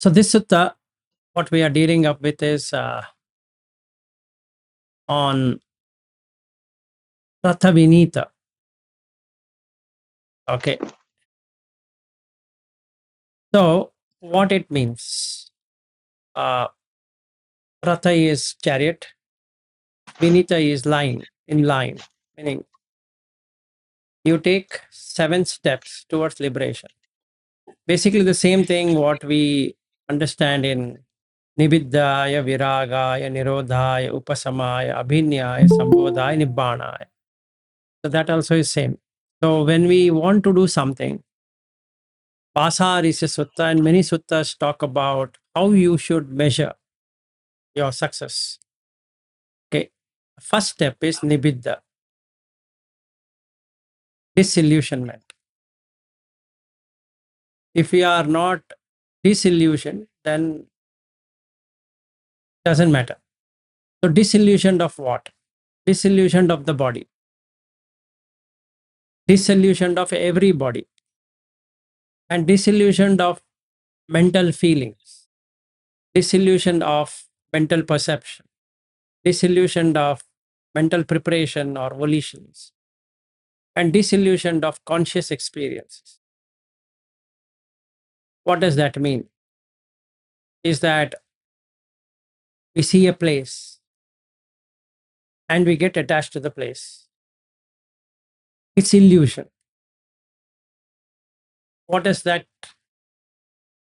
So this sutta, what we are dealing up with is on Rathavinita. Okay. So what it means? Ratha is chariot. Vinita is line, in line, meaning you take 7 steps towards liberation. Basically the same thing what we understand in Nibiddhaya, Viragaya, Nirodhaya, Upasamaya, Abhinyaya, Sambodhaya, Nibbana. So that also is same. So when we want to do something, Pasar is a sutta, and many suttas talk about how you should measure your success. Okay. First step is Nibiddha, disillusionment. If we are not disillusioned, then doesn't matter. So disillusioned of what? Disillusioned of the body, disillusioned of everybody, and disillusioned of mental feelings, disillusioned of mental perception, disillusioned of mental preparation or volitions, and disillusioned of conscious experiences. What does that mean? Is that we see a place and we get attached to the place. It's illusion. What does that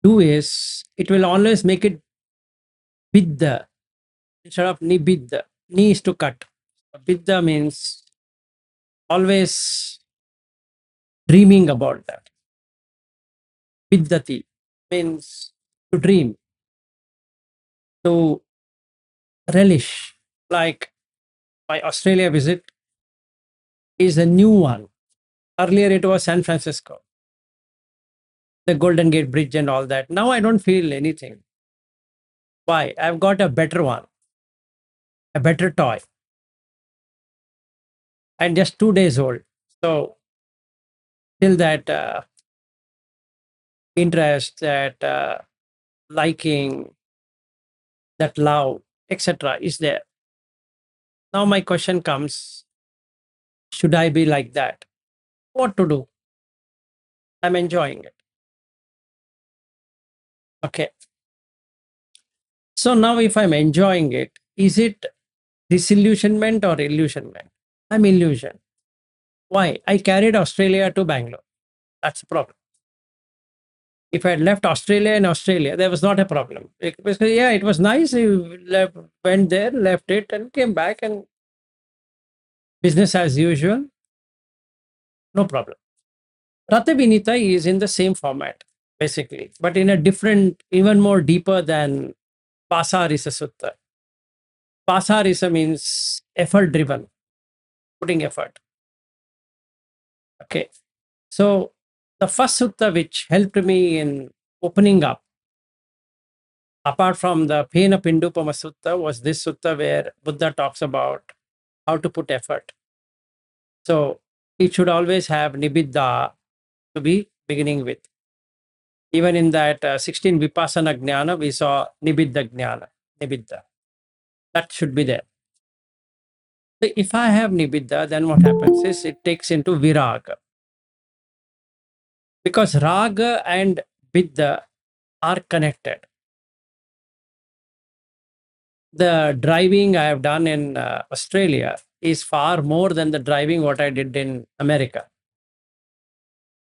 do is it will always make it bidda instead of nibiddha. Ni is to cut. Bidda means always dreaming about that. Biddati means to dream, to relish. Like my Australia visit is a new one. Earlier it was San Francisco, the Golden Gate Bridge and all that. Now I don't feel anything. Why? I've got a better one, a better toy, and just 2 days old. So still that interest, that liking, that love, etc. is there. Now my question comes, should I be like that? What to do? I'm enjoying it. Okay. So now if I'm enjoying it, is it disillusionment or illusionment? I'm illusion. Why? I carried Australia to Bangalore. That's the problem. If I had left Australia in Australia, there was not a problem. Because, yeah, it was nice. You went there, left it, and came back, and business as usual. No problem. Rathavinita is in the same format, basically, but in a different, even more deeper than Pasarisa Sutta. Pasarisa means effort driven, putting effort. Okay. So the first sutta which helped me in opening up, apart from the Pena Pindupama Sutta, was this sutta where Buddha talks about how to put effort. So it should always have Nibiddha to be beginning with. Even in that 16 Vipassana Jnana, we saw Nibiddha Jnana, Nibiddha. That should be there. So if I have Nibiddha, then what happens is it takes into Viraga. Because Raga and Viddha are connected. The driving I have done in Australia is far more than the driving what I did in America.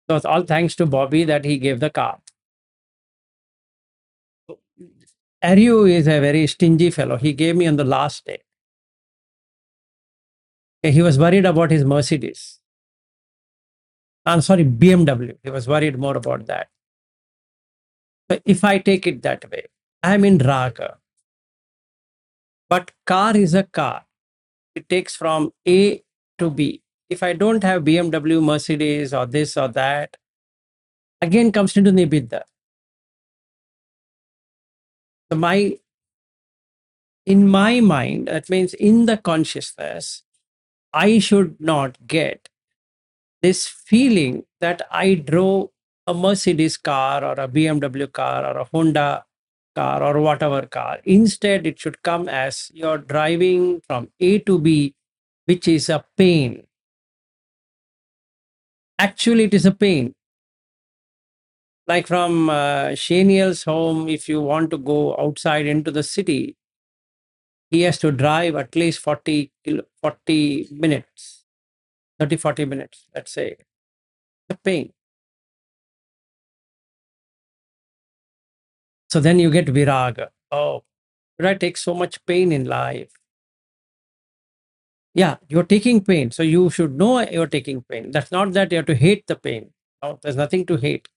So it's all thanks to Bobby that he gave the car. Aryu is a very stingy fellow. He gave me on the last day. He was worried about his Mercedes. I'm sorry, BMW. He was worried more about that. So if I take it that way, I'm in Raga. But car is a car. It takes from A to B. If I don't have BMW, Mercedes, or this or that, again comes into Nibiddha. So in my mind, that means in the consciousness, I should not get this feeling that I drove a Mercedes car or a BMW car or a Honda car or whatever car. Instead, it should come as you're driving from A to B, which is a pain. Actually, it is a pain. Like from Shaniel's home, if you want to go outside into the city, he has to drive at least 40 minutes, 30, 40 minutes, let's say. The pain. So then you get viraga. Oh, did I take so much pain in life? Yeah, you're taking pain. So you should know you're taking pain. That's not that you have to hate the pain. No, there's nothing to hate.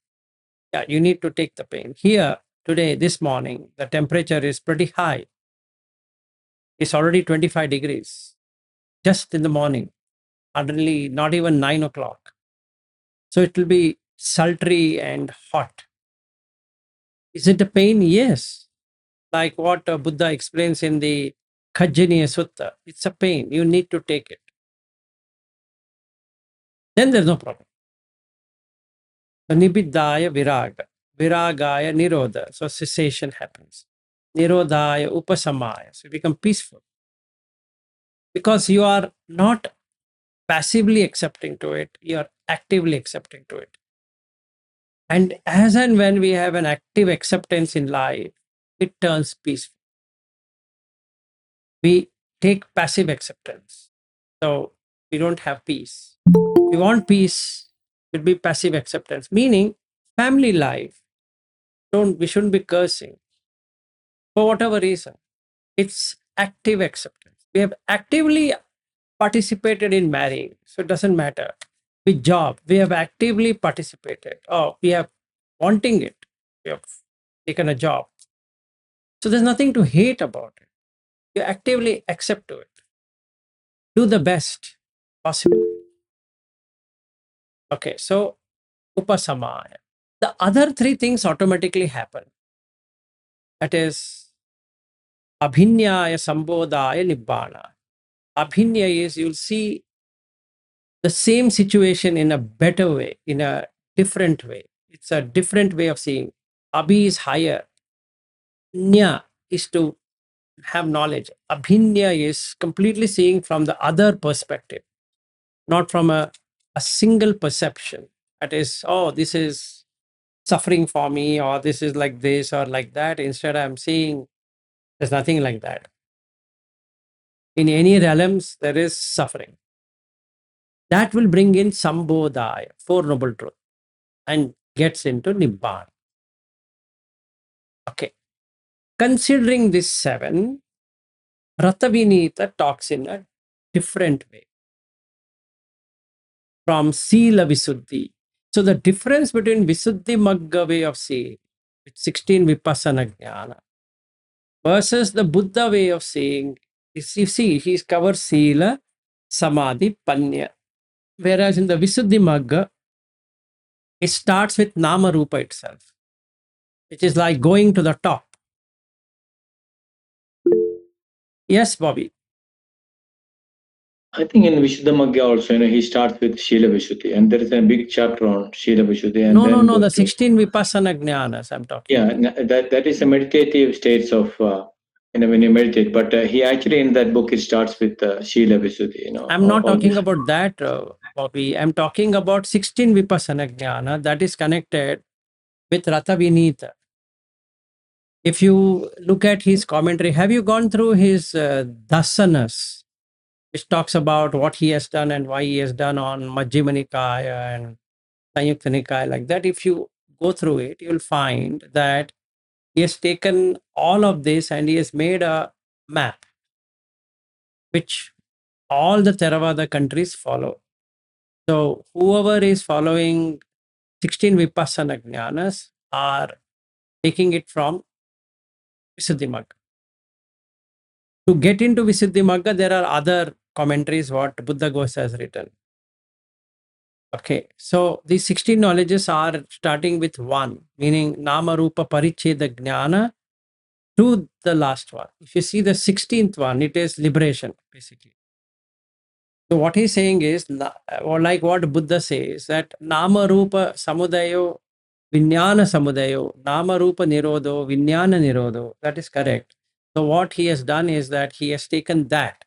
Yeah, you need to take the pain. Here, today, this morning, the temperature is pretty high. It's already 25 degrees just in the morning, suddenly not even 9 o'clock. So it will be sultry and hot. Is it a pain? Yes. Like what Buddha explains in the Rathavineetasutta. It's a pain. You need to take it. Then there's no problem. So Nibiddhaya viraga. Viragaya nirodha. So cessation happens. Nirodhaya upasamaya. So you become peaceful. Because you are not passively accepting to it, you are actively accepting to it. And as and when we have an active acceptance in life, it turns peaceful. We take passive acceptance. So we don't have peace. If we want peace, it will be passive acceptance, meaning family life. We shouldn't be cursing for whatever reason. It's active acceptance. We have actively participated in marrying, so it doesn't matter. With job, we have actively participated. Oh, we have wanting it. We have taken a job. So there's nothing to hate about it. You actively accept to it. Do the best possible. Okay, so upasamaya. The other three things automatically happen. That is abhinyaya sambodhaya nibbana. Abhinya is you'll see the same situation in a better way, in a different way. It's a different way of seeing. Abhi is higher. Nya is to have knowledge. Abhinya is completely seeing from the other perspective, not from a single perception. That is, oh, this is suffering for me, or this is like this or like that. Instead, I'm seeing there's nothing like that. In any realms, there is suffering. That will bring in Sambodhaya, Four Noble Truth, and gets into Nibbana. Okay. Considering this seven, Rathavineeta talks in a different way from Sila Visuddhi. So the difference between Visuddhi Magga way of seeing, with 16 Vipassana Jnana, versus the Buddha way of seeing, is, you see, he's covered Sila, Samadhi, Panya. Whereas in the Visuddhi Magga, it starts with Nama Rupa itself, which is like going to the top. Yes, Bobby. I think in Vishuddhamagga also, he starts with Shila Vishuddhi, and there is a big chapter on Shila Vishuddhi, and then No, the goes to 16 Vipassana Jnanas I'm talking. that is the meditative states of when you meditate. But he actually in that book it starts with Shila Vishuddhi. I'm not all talking this. about that, Bobby. I'm talking about 16 Vipassana Jnana that is connected with Rathavineeta. If you look at his commentary, have you gone through his dasanas, which talks about what he has done and why he has done on Majjhima Nikaya and Sanyukta Nikaya, like that? If you go through it, you'll find that he has taken all of this and he has made a map, which all the Theravada countries follow. So whoever is following 16 Vipassana Jnanas are taking it from Visuddhimagga. To get into Visuddhimagga, there are other commentaries what Buddha Ghosa has written. Okay, so these 16 knowledges are starting with one, meaning Nama Rupa Paricheda Jnana to the last one. If you see the 16th one, it is liberation, basically. So what he's saying is, or like what Buddha says, that Nama Rupa Samudayo Vijnana Samudayo, Nama Rupa Nirodho, Vijnana Nirodho. That is correct. So what he has done is that he has taken that.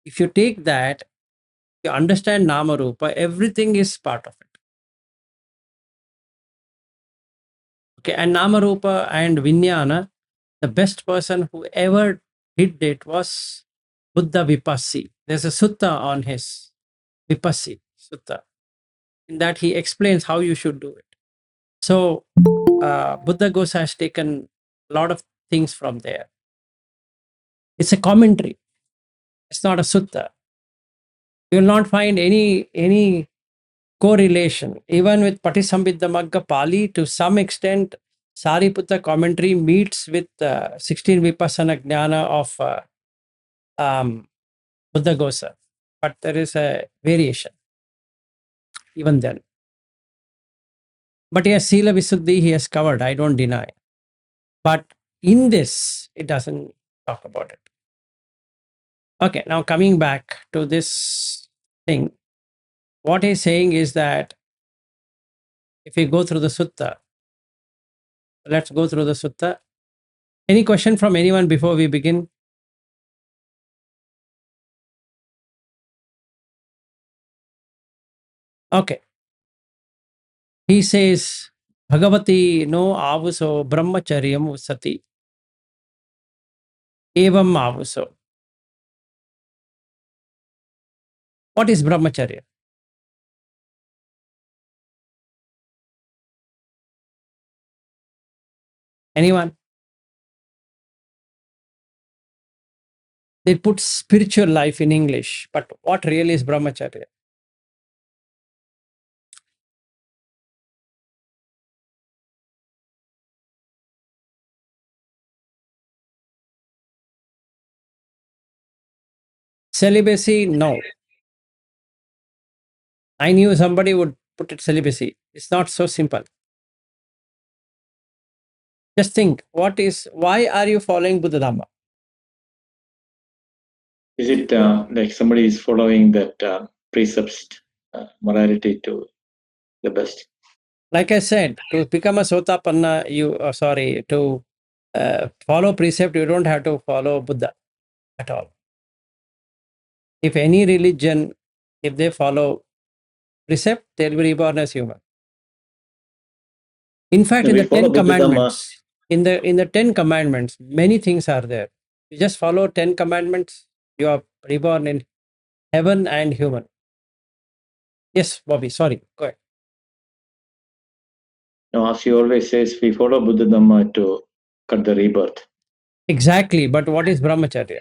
If you take that, you understand Nama Rupa, everything is part of it. Okay, and Nama Rupa and Vijnana, the best person who ever did it was Buddha Vipassi. There's a sutta on his Vipassi sutta. In that he explains how you should do it. So Buddha Ghosa has taken a lot of things from there. It's a commentary. It's not a sutta. You will not find any correlation. Even with Patisambhidha Magga Pali, to some extent, Sariputta commentary meets with 16 Vipassana Jnana of Buddha Ghosa. But there is a variation even then. But yes, Sila Visuddhi he has covered, I don't deny. But in this, it doesn't talk about it. Okay, now coming back to this thing, what he's saying is that if we go through the sutta, let's go through the sutta. Any question from anyone before we begin? Okay. He says, Bhagavati no avuso brahmacharyam usati. Evam avuso. What is brahmacharya? Anyone? They put spiritual life in English, but what really is brahmacharya? Celibacy? No. I knew somebody would put it celibacy. It's not so simple. Just think, why are you following Buddha Dhamma? Is it like somebody is following that precepts, morality to the best? Like I said, to become a Sotapanna, to follow precept, you don't have to follow Buddha at all. If any religion, if they follow precept, they'll be reborn as human. In fact, No, in we the follow 10 Buddha Dhamma. commandments, in the 10 commandments, many things are there. You just follow 10 commandments, you are reborn in heaven and human. Yes, Bobby, sorry, go ahead. No, as he always says, we follow Buddha Dhamma to cut the rebirth. Exactly, but what is brahmacharya?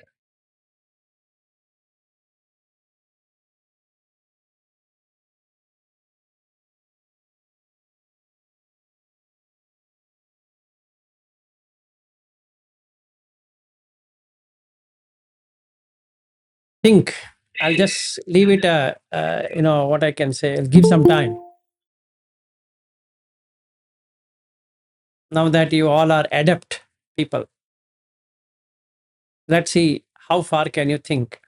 Think. I'll just leave it, what I can say, I'll give some time. Now that you all are adept people, let's see how far can you think.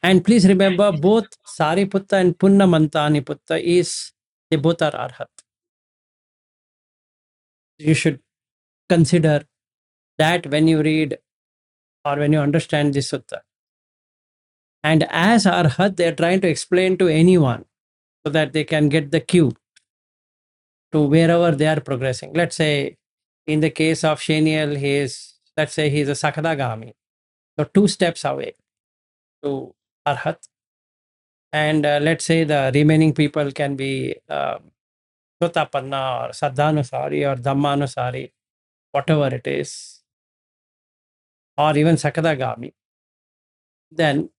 And please remember, both Sariputta and Punnamantaniputta they both are arhat. You should consider that when you read or when you understand this sutta. And as arhat, they're trying to explain to anyone so that they can get the cue to wherever they are progressing. Let's say in the case of Sheniel, let's say he's a Sakadagami. So 2 steps away to arhat. And let's say the remaining people can be Sotapanna or Saddhanusari or Dhammanusari, whatever it is, or even Sakadagami. Then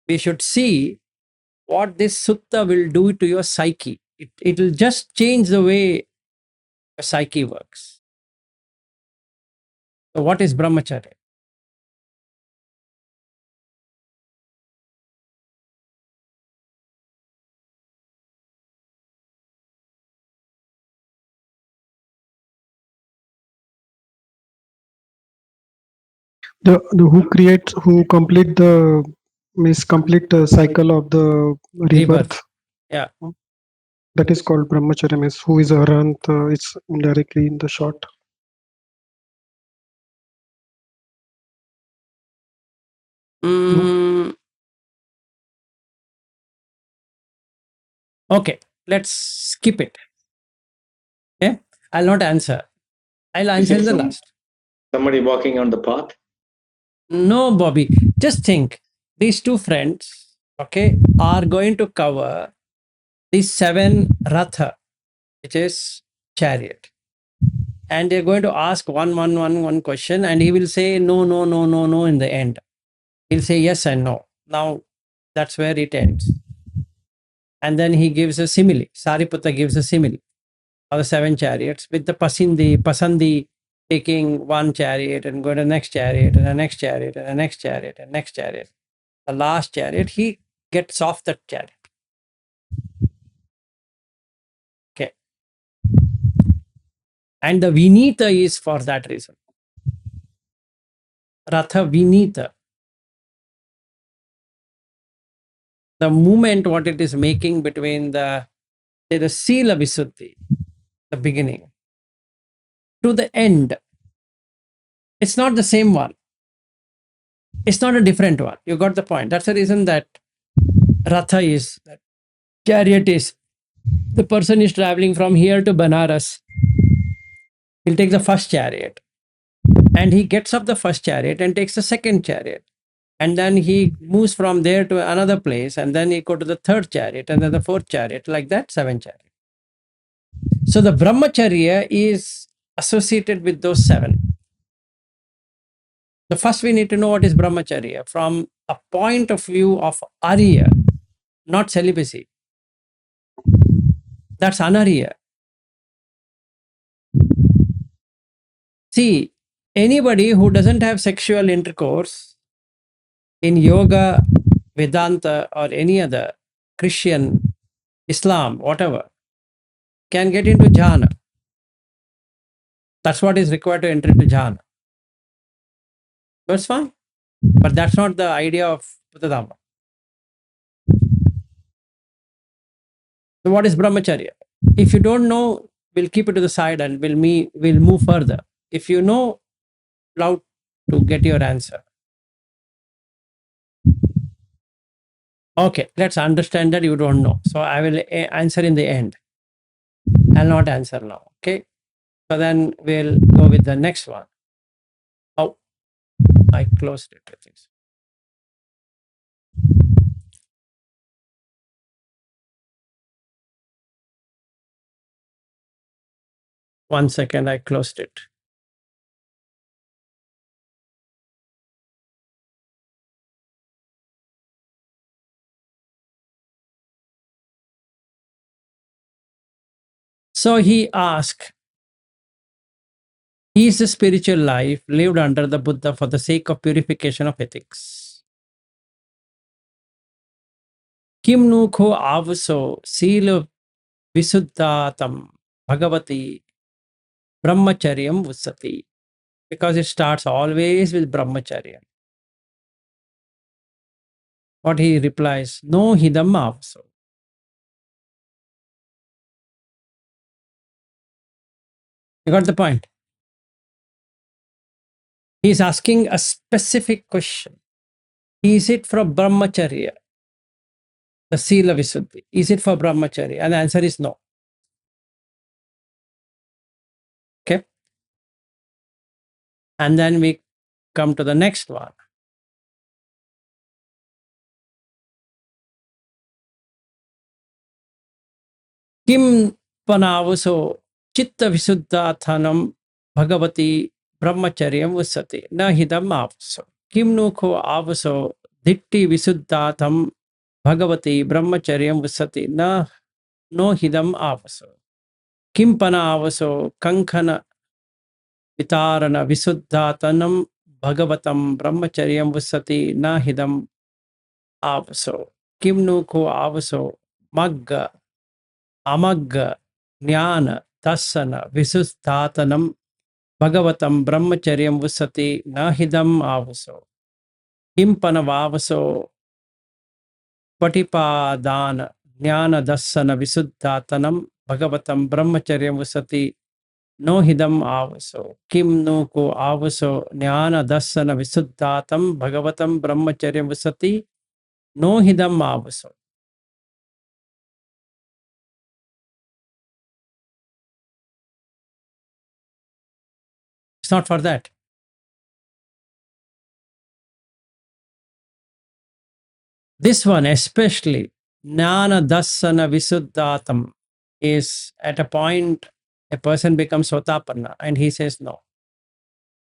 we should see what this sutta will do to your psyche. It will just change the way your psyche works. So what is brahmacharya? The who complete the means complete cycle of the rebirth. Rebirth. Yeah. That is called brahmacharya. Means who is arhant? It's indirectly in the short. Mm, okay, let's skip it. Okay, I'll not answer. I'll Is answer it in the last. somebody walking on the path? No, Bobby. Just think these two friends, okay, are going to cover these 7 Ratha, which is chariot. And they're going to ask one question, and he will say no, no, no, no, no in the end. He'll say yes and no. Now that's where it ends. And then he gives a simile. Sariputta gives a simile of the 7 chariots with the Pasandi taking one chariot and go to the next chariot and the next chariot and the next chariot and next chariot. The last chariot, he gets off that chariot. Okay. And the Vinita is for that reason. Rathavineeta. The movement, what it is making between the Sila Visuddhi, the beginning, to the end, it's not the same one. It's not a different one. You got the point. That's the reason that Ratha is, that chariot is, the person is traveling from here to Banaras. He'll take the first chariot and he gets up the first chariot and takes the second chariot. And then he moves from there to another place, and then he go to the third chariot and then the fourth chariot, like that, 7 chariot. So the brahmacharya is associated with those 7. So first we need to know what is brahmacharya from a point of view of arya, not celibacy. That's anarya. See, anybody who doesn't have sexual intercourse in yoga, Vedanta, or any other Christian, Islam, whatever, can get into jhana. That's what is required to enter into jhana. That's fine. But that's not the idea of Buddha Dhamma. So what is brahmacharya? If you don't know, we'll keep it to the side and we'll move further. If you know, allow to get your answer. Okay, let's understand that you don't know. So I will answer in the end. I'll not answer now. Okay. So then we'll go with the next one. Oh, I closed it. I think so. One second, I closed it. So he asked, is the spiritual life lived under the Buddha for the sake of purification of ethics? Kim nu kho avso sila visuddhatam bhagavati brahmacharyam vusati. Because it starts always with brahmacharya. What he replies, no hidam avso. You got the point? He's asking a specific question. Is it for brahmacharya? The sila visuddhi. Is it for brahmacharya? And the answer is no. Okay. And then we come to the next one. Kim panavaso chitta visuddhathanam bhagavati brahmacharyam vusati na hidam avaso. Kim nu kho avaso ditti visuddhatham bhagavati brahmacharyam vusati na no hidam avaso. Kim panavaso kankhana vitarana visuddhatanam bhagavatam brahmacharyam vusati na hidam avaso. Kim nu kho avaso magga amagga jnana dassana visuddhatanam Bhagavatam brahmacharyam vusati nahidam avaso. Kimpana vavaso patipadana jnana dassana visuddhatanam Bhagavatam brahmacharyam vusati no hidam avaso. Kim no ko avaso jnana dassana visuddhatam Bhagavatam brahmacharyam vusati no hidam avaso. It's not for that. This one especially, Jnana Dassana Visuddhatam, is at a point a person becomes Sotapanna and he says no.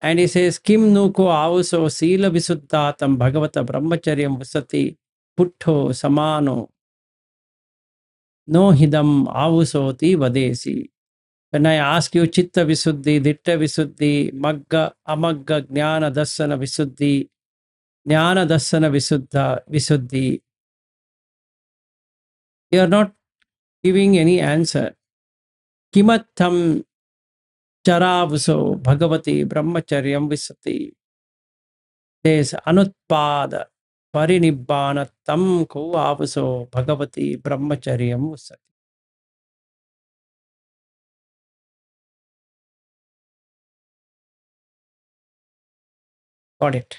And he says, Kim nuko avaso sila Visuddhatam Bhagavata Brahmacharyam Vasati Puttho Samano no hidam avusoti vadesi. When I ask you Chitta Visuddhi, Ditta Visuddhi, Magga, Amagga, Jnana Dassana Visuddhi, Jnana Dassana Visuddhi, you are not giving any answer. Kimattam charavuso bhagavati brahmacharyam visati. There's anutpada parinibbana tam ko avuso bhagavati brahmacharyam visati. Got it.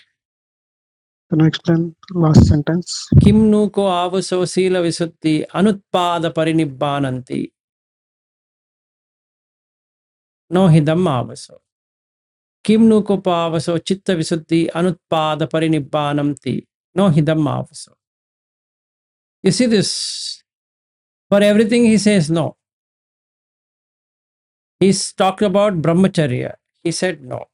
Can I explain the last sentence? Kim nu ko avuso sila visuddhi anutpada parinibbananti. No hidam avuso. Kim nu ko pavaso chitta visuddhi anutpada parinibbanamti. No hidam avuso. You see this? For everything he says no. He's talked about brahmacharya. He said no.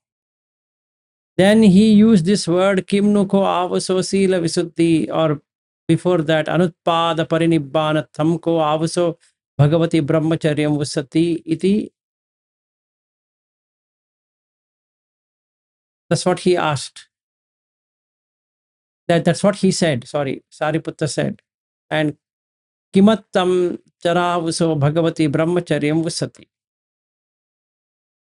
Then he used this word kimnuko avaso sila visuddhi, or before that anutpada parinibbana thamko avaso bhagavati brahmacharyam vusati iti. That's what he asked. That's what he said. Sorry, Sariputta said. And kimattam charavaso bhagavati brahmacharyam vusati.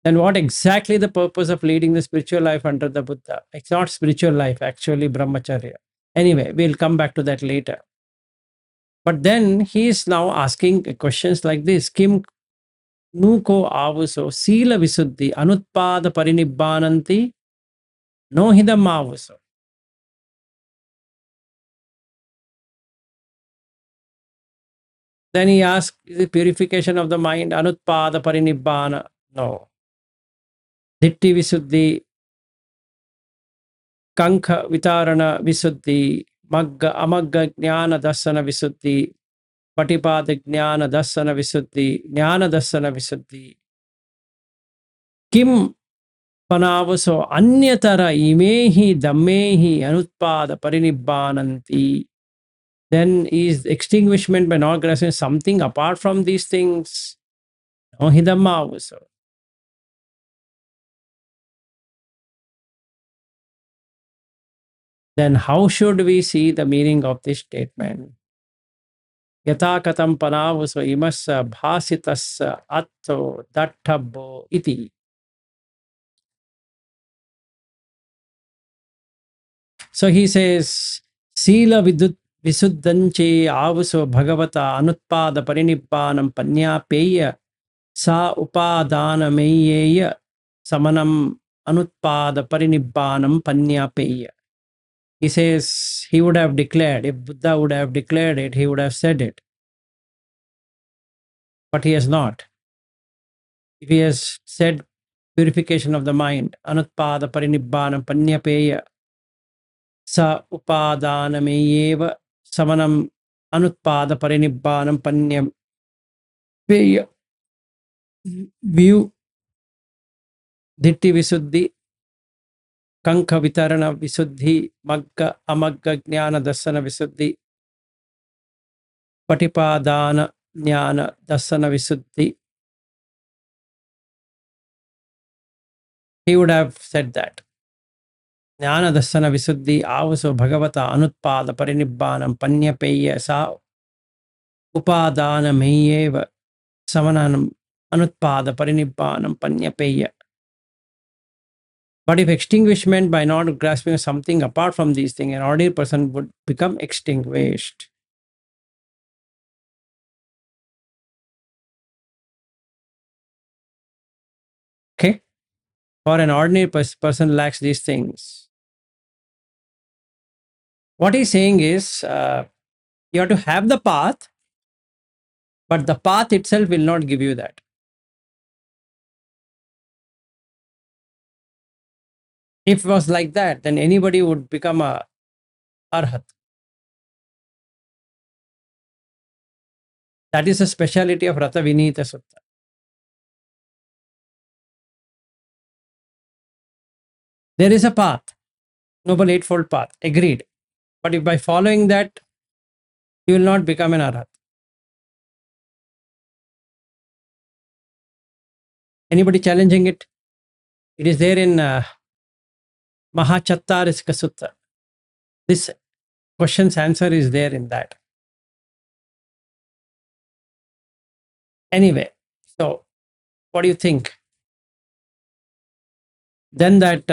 Then what exactly the purpose of leading the spiritual life under the Buddha? It's not spiritual life, actually brahmacharya. Anyway, we'll come back to that later. But then he is now asking questions like this. Kim nuko avuso sila visuddhi anutpada parinibbananti no hidam avuso. Then he asks, is it purification of the mind? Anutpada parinibbana? No. Ditti visuddhi, kankha vitarana visuddhi, magga amagga jnana dassana visuddhi, patipada jnana dassana visuddhi, jnana dassana visuddhi. Kim panavaso anyatara imehi dhammehi anutpada parinibbananti. Then is extinguishment by not grasping something apart from these things. No hidamma avaso. Then how should we see the meaning of this statement? Yata katam panavaso imassa bhasitassa atto dattabbo iti. So he says, Sila Visuddanche avaso bhagavata anutpada parinibbanam panyapeya sa upadana meyeya samanam anutpada parinibbanam panyapeya. He says he would have declared, if Buddha would have declared it, he would have said it. But he has not. If he has said purification of the mind, anutpada parinibbanam panyapeya sa upadanamayeva samanam anutpada parinibbanam panyapeya. View Ditti Visuddhi, Kankha Vitarana Visuddhi, Magga Amagga Jnana Dassana Visuddhi, Patipadana Jnana Dassana Visuddhi. He would have said that. Jnana Dassana Visuddhi avaso Bhagavata Anutpada Parinibbanam Panyapeya sa Upadana Meyeva Samanam Anutpada Parinibbanam Panyapeya. But if extinguishment by not grasping something apart from these things, an ordinary person would become extinguished. Okay? For an ordinary person lacks these things. What he's saying is you have to have the path, but the path itself will not give you that. If it was like that, then anybody would become a arhat. That is a speciality of Rathavineetasutta. There is a path, Noble Eightfold Path, agreed. But if by following that, you will not become an arhat. Anybody challenging it? It is there in Mahachattariska Sutta. This question's answer is there in that. Anyway, so what do you think? Then that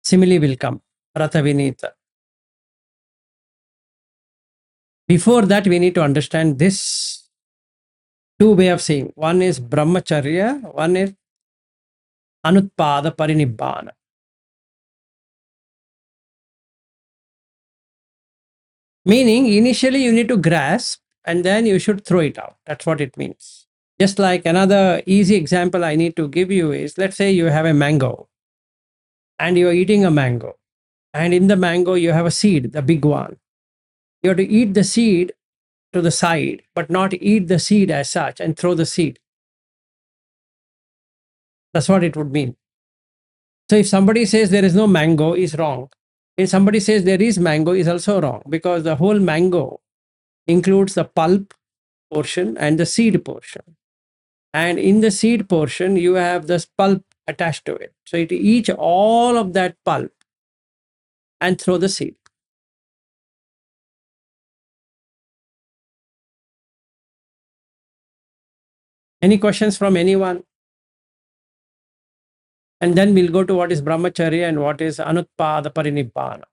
simile will come, Rathavineeta. Before that, we need to understand this two way of saying. One is brahmacharya, one is anutpada parinibbana. Meaning, initially you need to grasp and then you should throw it out. That's what it means. Just like another easy example I need to give you is, let's say you have a mango and you're eating a mango, and in the mango you have a seed, the big one. You have to eat the seed to the side, but not eat the seed as such and throw the seed. That's what it would mean. So if somebody says there is no mango, is wrong. If somebody says there is mango, is also wrong, because the whole mango includes the pulp portion and the seed portion. And in the seed portion, you have this pulp attached to it. So it eats all of that pulp and throw the seed. Any questions from anyone? And then we'll go to what is brahmacharya and what is anutpada parinibbana.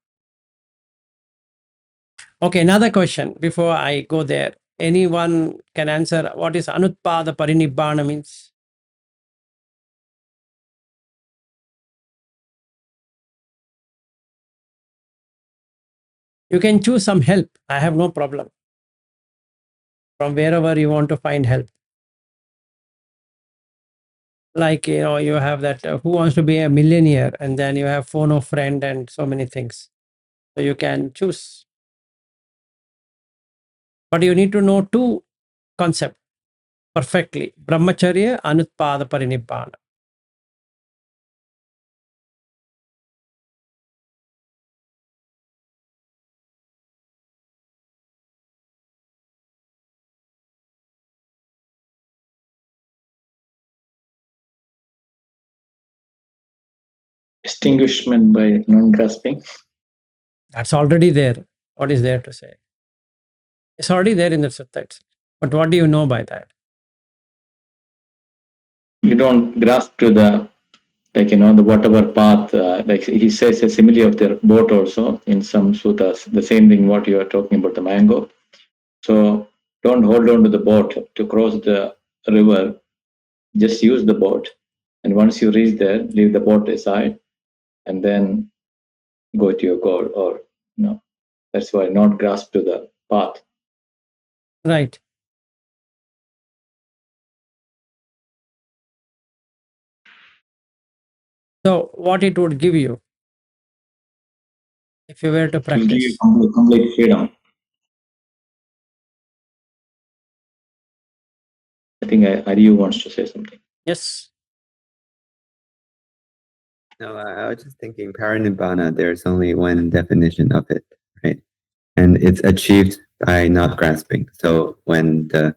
Okay, another question before I go there. Anyone can answer what is anutpada parinibbana means? You can choose some help. I have no problem. From wherever you want to find help. Like, you have that who wants to be a millionaire, and then you have phone a friend and so many things. So you can choose. But you need to know two concepts perfectly. Brahmacharya, anutpada parinibbana. Extinguishment by non-grasping. That's already there. What is there to say? It's already there in the sutta itself. But what do you know by that? You don't grasp to the, like, the whatever path, like he says a simile of the boat also in some suttas, the same thing what you are talking about, the mango. So don't hold on to the boat to cross the river, just use the boat. And once you reach there, leave the boat aside and then go to your goal. Or, that's why not grasp to the path. Right. So what it would give you if you were to It will give you practice? complete freedom. I think Ariyu wants to say something. Yes. No, I was just thinking parinibbana, there's only one definition of it, right? And it's achieved by not grasping. So when the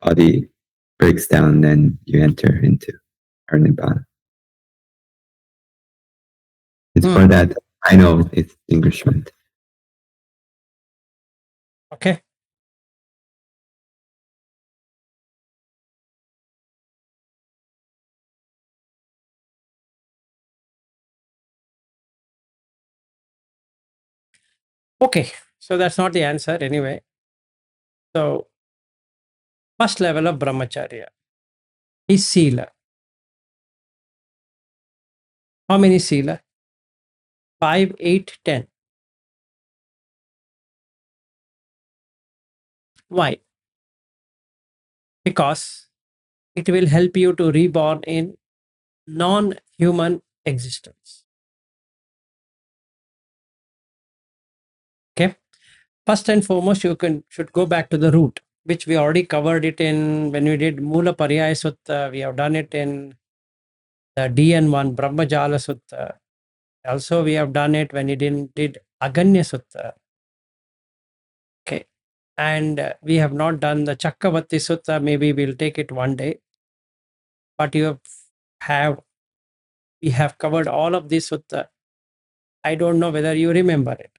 body breaks down, then you enter into parinibbana. It's for that final extinguishment. Okay. Okay, so that's not the answer anyway. So, first level of brahmacharya is sila. How many sila? 5, 8, 10. Why? Because it will help you to reborn in non-human existence. Okay. First and foremost, should go back to the root, which we already covered it in when we did Mula Paryaya Sutta. We have done it in the DN1 Brahmajala Sutta. Also, we have done it when we did Aganya Sutta. Okay. And we have not done the Chakravarti Sutta. Maybe we'll take it one day. But we have covered all of this sutta. I don't know whether you remember it.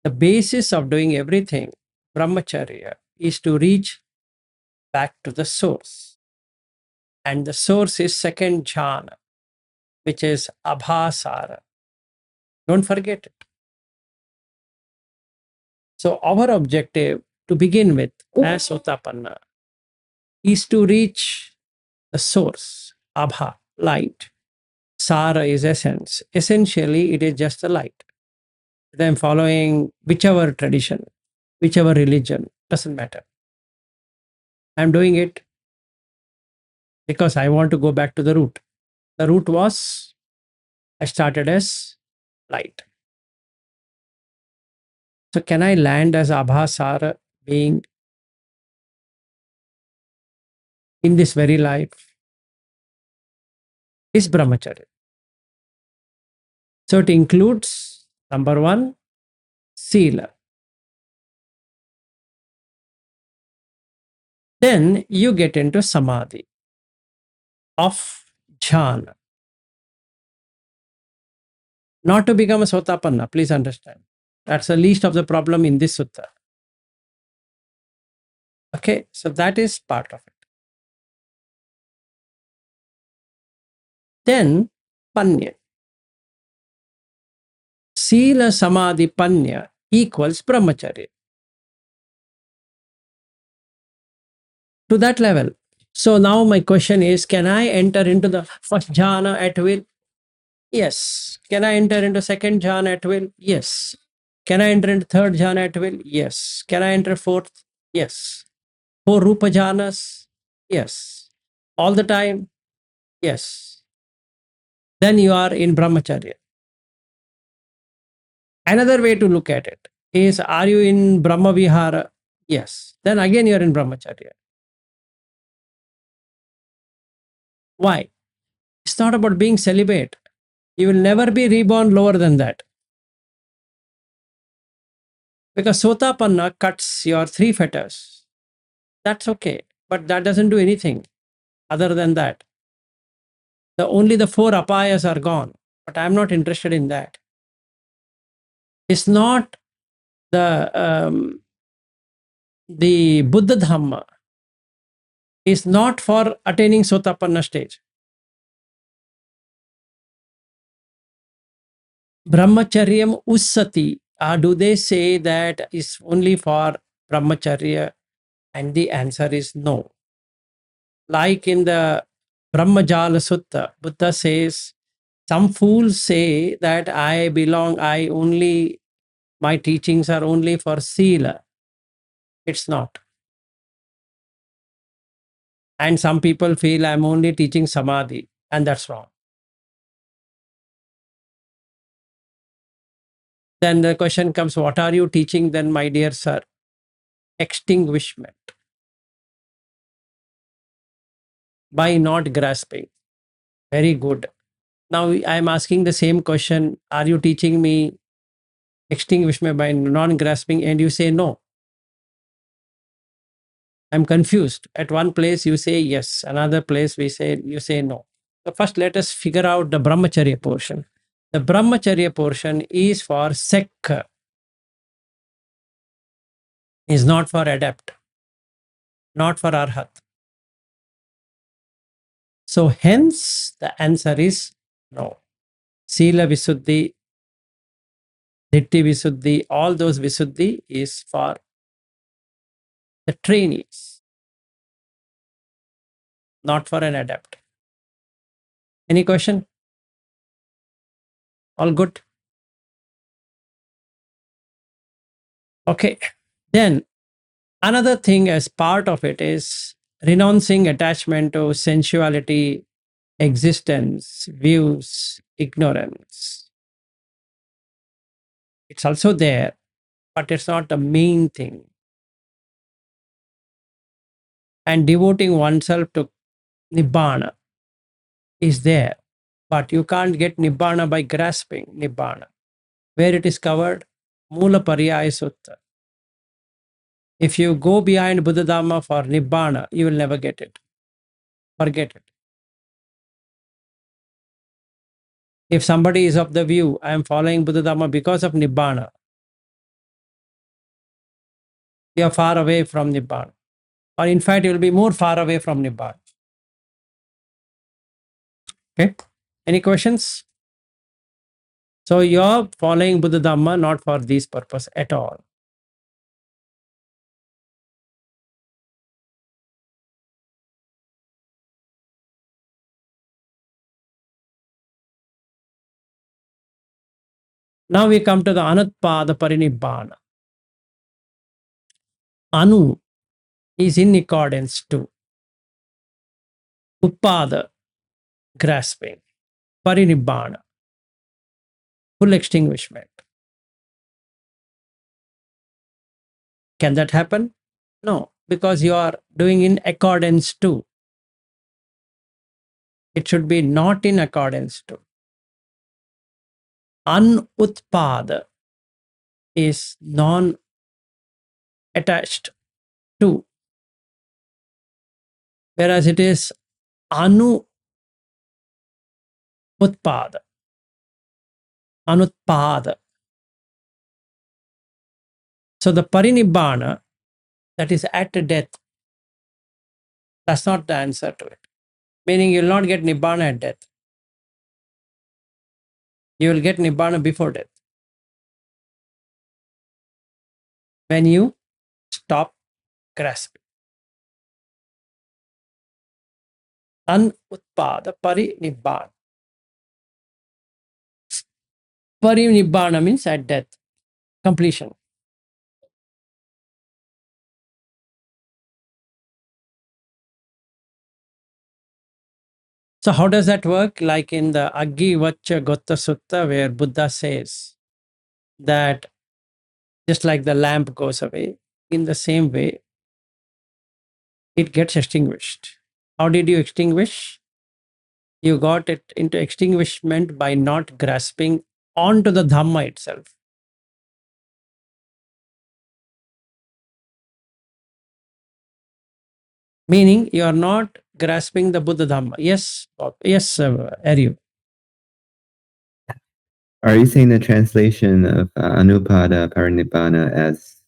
The basis of doing everything, brahmacharya, is to reach back to the source. And the source is second jhana, which is abhasara. Don't forget it. So our objective to begin with as Sotapanna is to reach the source, abha, light. Sara is essence. Essentially, it is just the light. Then following whichever tradition, whichever religion, doesn't matter. I'm doing it because I want to go back to the root. The root was, I started as light. So can I land as Abhasara being in this very life? Is brahmacharya. So it includes, number one, sila. Then you get into samadhi of jhana. Not to become a sotapanna, please understand. That's the least of the problem in this sutta. Okay, so that is part of it. Then panya. Sila samadhi panya equals brahmacharya. To that level. So now my question is, can I enter into the first jhana at will? Yes. Can I enter into second jhana at will? Yes. Can I enter into third jhana at will? Yes. Can I enter fourth? Yes. 4 rupa jhanas? Yes. All the time? Yes. Then you are in brahmacharya. Another way to look at it is, are you in brahma vihara? Yes. Then again you are in brahmacharya. Why? It's not about being celibate. You will never be reborn lower than that. Because Sotapanna cuts your 3 fetters. That's okay. But that doesn't do anything other than that. Only the 4 apayas are gone. But I'm not interested in that. It's not the Buddha Dhamma is not for attaining Sotapanna stage. Brahmacharyam ussati. Do they say that is only for brahmacharya? And the answer is no. Like in the Brahmajala Sutta, Buddha says, some fools say that my teachings are only for sila. It's not. And some people feel I'm only teaching samadhi, and that's wrong. Then the question comes, what are you teaching then, my dear sir? Extinguishment. By not grasping. Very good. Now I'm asking the same question. Are you teaching me extinguishment by non-grasping? And you say no. I'm confused. At one place you say yes, another place you say no. So first let us figure out the brahmacharya portion. The brahmacharya portion is for sekha, is not for adept, not for arhat. So hence the answer is no. Sila Visuddhi Ditti Visuddhi, all those Visuddhi is for the trainees, not for an adept. Any question? All good? Okay. Then another thing as part of it is renouncing attachment to sensuality, existence, views, ignorance. It's also there, but it's not the main thing. And devoting oneself to Nibbana is there, but you can't get Nibbana by grasping Nibbana. Where it is covered? Mula Pariyaya Sutta. If you go behind Buddha Dhamma for Nibbana, you will never get it. Forget it. If somebody is of the view, I am following Buddha Dhamma because of Nibbana, you are far away from Nibbana. Or in fact, you will be more far away from Nibbana. Okay? Any questions? So you are following Buddha Dhamma not for this purpose at all. Now we come to the Anutpada Parinibbana. Anu is in accordance to. Utpada, grasping. Parinibbana, full extinguishment. Can that happen? No, because you are doing in accordance to. It should be not in accordance to. Anutpada is non-attached to, whereas it is anu utpada. Anutpada. So the parinibbana that is at death, that's not the answer to it. Meaning you will not get nibbana at death. You will get nibbana before death. When you stop grasping. Anutpada parinibbana. Parinibbana means at death, completion. So how does that work? Like in the Aggi Vacha Gotta Sutta, where Buddha says that just like the lamp goes away, in the same way, it gets extinguished. How did you extinguish? You got it into extinguishment by not grasping onto the Dhamma itself. Meaning you are not grasping the Buddha Dhamma. Yes, yes, Aryu. Are you saying the translation of Anupada Parinibbana as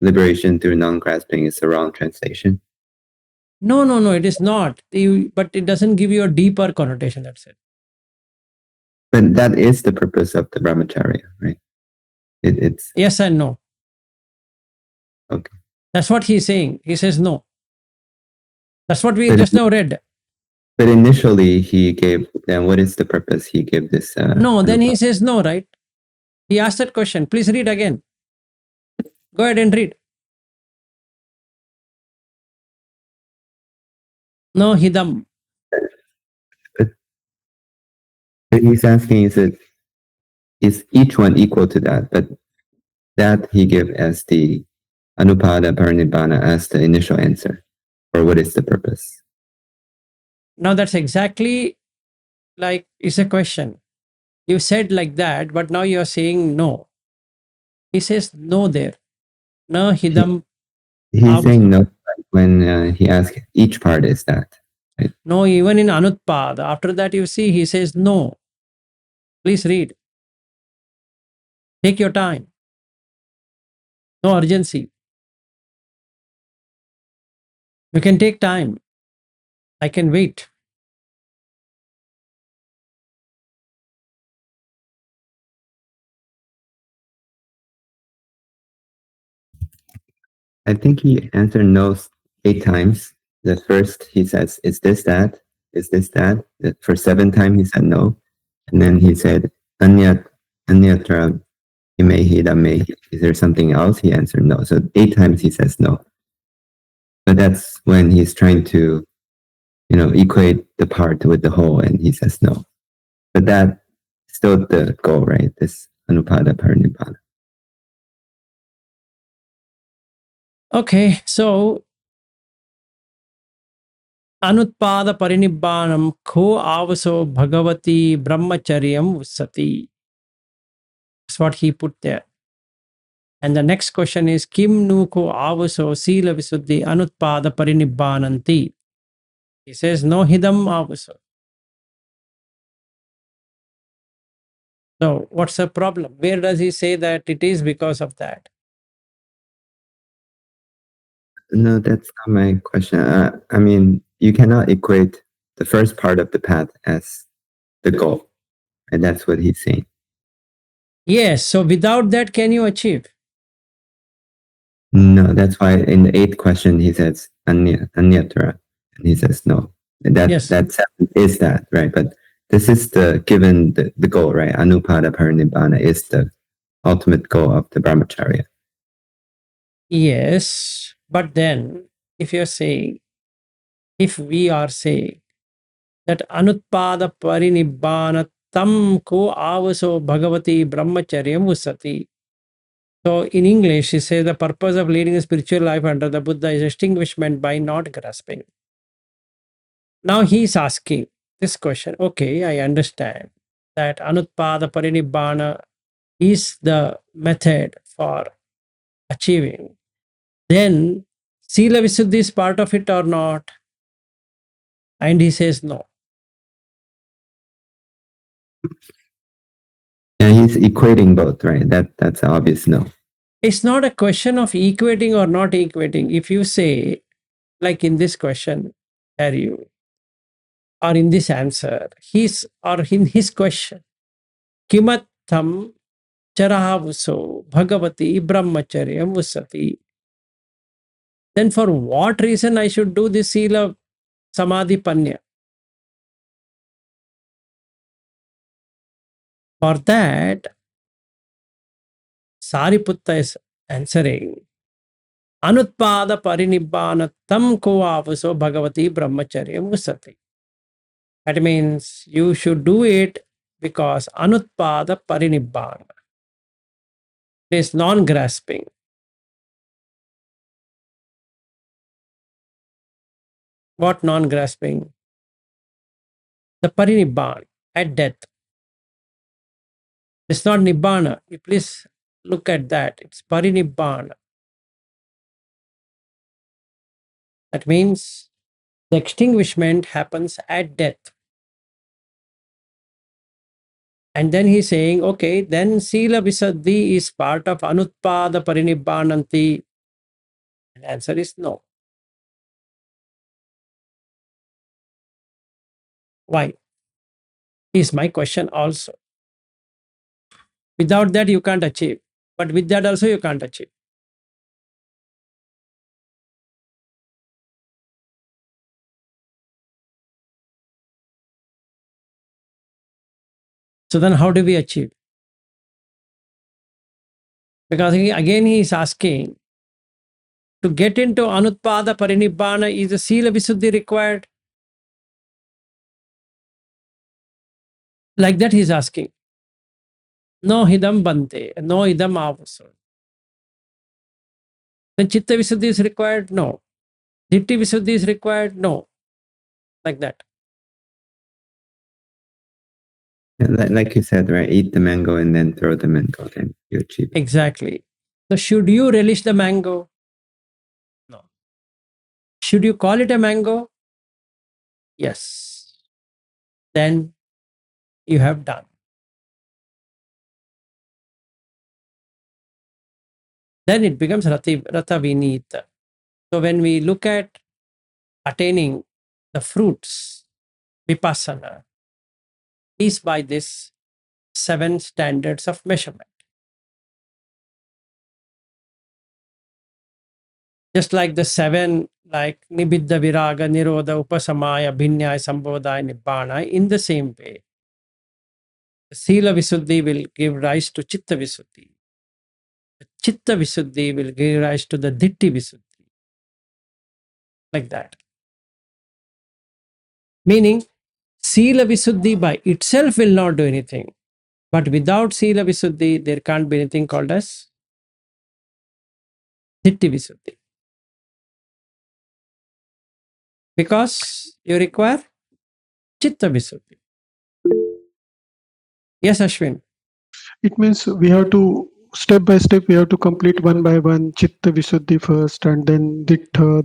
liberation through non-grasping is the wrong translation? No, it is not. But it doesn't give you a deeper connotation, that's it. But that is the purpose of the brahmacharya, right? It's yes and no. okay. That's what he's saying. He says no. That's what we But just now read. But initially he gave, then what is the purpose he gave this? No, then he says no, right? He asked that question. Please read again. Go ahead and read. No hidam. But he's asking, is each one equal to that? But that he gave as the Anupada Parinibbana as the initial answer. Or what is the purpose? Now that's exactly like, it's a question. You said like that, but now you are saying no. He says no there. No hidam. He's saying no when he asks each part is that. Right? No, even in Anutpada. After that you see he says no. Please read. Take your time. No urgency. You can take time. I can wait. I think he answered no 8 times. The first he says, "Is this that? Is this that?" For 7 times he said no, and then he said, "Anyatra imehi damehi." Is there something else? He answered no. So 8 times he says no. But that's when he's trying to, equate the part with the whole, and he says no. But that's still the goal, right? This anupada parinibbana. Okay, so Anutpada parinibbanam ko avaso bhagavati brahmacharyam usati. That's what he put there. And the next question is Kim nu ko avaso sila visuddhi anutpada parinibbananti. He says no hidam avaso. So what's the problem? Where does he say that it is because of that? No, that's not my question. I mean, you cannot equate the first part of the path as the goal. And that's what he's saying. Yes, so without that, can you achieve? No, that's why in the 8th question he says anyatra, and he says no. And Yes. that is that, right? But this is given the goal, right? Anupada parinibbana is the ultimate goal of the brahmacharya. Yes, but then if we are saying that anutpada parinibbana tam ko avaso bhagavati brahmacharyam usati. So in English, he says the purpose of leading a spiritual life under the Buddha is extinguishment by not grasping. Now he is asking this question. Okay, I understand that anutpada parinibbana is the method for achieving. Then Sila Visuddhi is part of it or not? And he says no. Yeah, he's equating both, right? That's obvious no. It's not a question of equating or not equating. If you say, like in this question, are you, or in this answer, in his question, kimattam charahavuso bhagavati brahmacharyam usati. Then for what reason I should do this sila samadhi panya? For that, Sariputta is answering, Anutpada parinibbana tam ko avaso bhagavati brahmacharyam usati. That means you should do it because anutpada parinibbana is non-grasping. What non-grasping? The parinibbana at death. It's not nibbana. You please look at that. It's parinibbana. That means the extinguishment happens at death. And then he's saying, okay, then Sila Visuddhi is part of Anutpada Parinibbananti. And the answer is no. Why? Is my question also. Without that, you can't achieve. But with that also, you can't achieve. So then how do we achieve? Because again, he is asking, to get into Anutpada Parinibbana, is the Sila Visuddhi required? Like that he is asking. No hidam bante, no idam avaso. Then Chitta Visuddhi is required? No. Ditti Visuddhi is required? No. Like that. Like you said, right? Eat the mango and then throw the mango, then you achieve it. Exactly. So should you relish the mango? No. Should you call it a mango? Yes. Then you have done. Then it becomes Rathavineetasutta. So when we look at attaining the fruits, vipassana, is by this 7 standards of measurement. Just like the seven, like Nibiddha Viraga, Nirodha, Upasamaya, Bhinyaya, Sambodhaya, Nibbana, in the same way, Sila Visuddhi will give rise to Chitta Visuddhi. Chitta Visuddhi will give rise to the Ditti Visuddhi. Like that. Meaning, Sila Visuddhi by itself will not do anything. But without Sila Visuddhi, there can't be anything called as Ditti Visuddhi. Because you require Chitta Visuddhi. Yes, Ashwin. It means we have to step by step. We have to complete one by one. Chitta Visuddhi first, and then Dittha.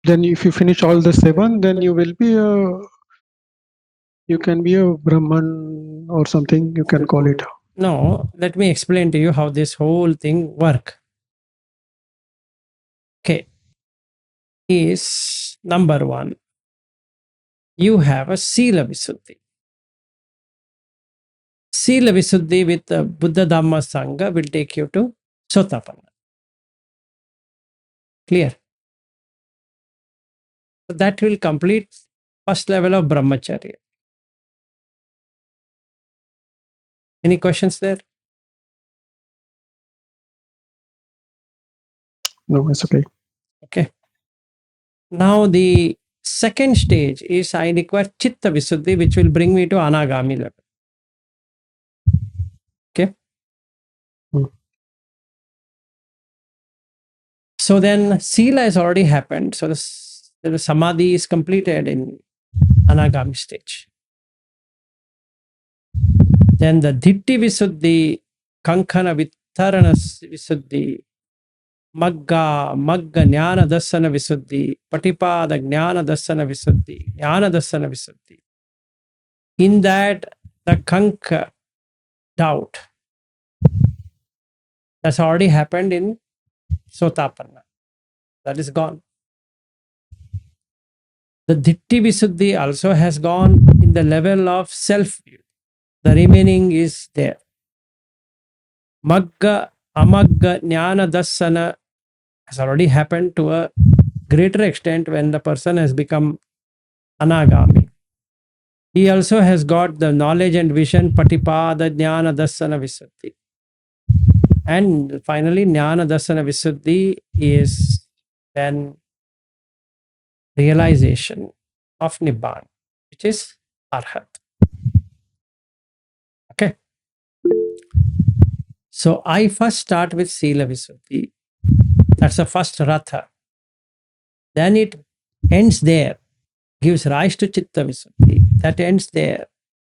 Then if you finish all the seven, then you will be a. You can be a Brahman or something. You can call it. No, let me explain to you how this whole thing work. Okay. Is number one, you have a Sila Visuddhi. Sila Visuddhi with the Buddha Dhamma Sangha will take you to Sotapanna. Clear? So that will complete first level of Brahmacharya. Any questions there? No, it's okay. Okay. Now the second stage is I require Chitta Visuddhi, which will bring me to Anagami level. Okay. So then Sila has already happened. So the Samadhi is completed in Anagami stage. Then the Ditti Visuddhi, Kankana Vittarana Visuddhi, Magga Jnana Dassana Visuddhi, Patipada Jnana Dassana Visuddhi, Jnana Dassana Visuddhi. In that, the Kanka doubt, that's already happened in Sotapanna. That is gone. The Ditti Visuddhi also has gone in the level of self-view. The remaining is there. Magga, Amagga, Jnana Dassana has already happened to a greater extent when the person has become Anagami. He also has got the knowledge and vision, Patipada, Jnana Dassana Visuddhi. And finally, Jnana Dassana Visuddhi is then realization of Nibbana, which is Arhat. Okay. So I first start with Sila Visuddhi. That's the first Ratha. Then it ends there, gives rise to Chitta Visuddhi. That ends there.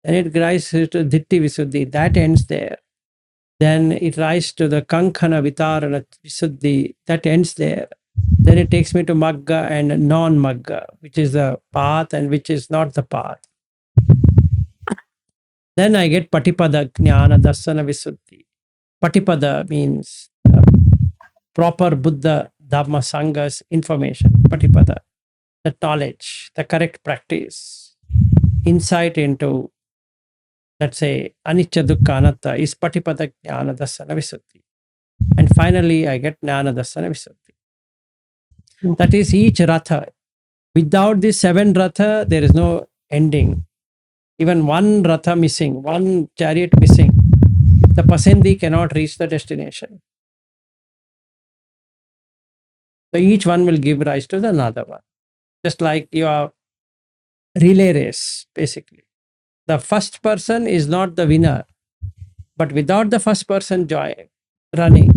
Then it rises to Ditti Visuddhi. That ends there. Then it rises to the Kankana Vitarana Visuddhi. That ends there. Then it takes me to Magga and non-Magga, which is the path and which is not the path. Then I get Patipada Jnana Dassana Visuddhi. Patipada means proper Buddha Dhamma Sangha's information. Patipada, the knowledge, the correct practice, insight into, let's say, Anicca Dukkha Anatta is Patipada Jnana Dassana Visuddhi. And finally, I get Jnana Dassana Visuddhi. That is each Ratha. Without this 7 Ratha, there is no ending. Even one Ratha missing, one chariot missing, the Pasendi cannot reach the destination. So each one will give rise to the another one. Just like your relay race, basically. The first person is not the winner, but without the first person running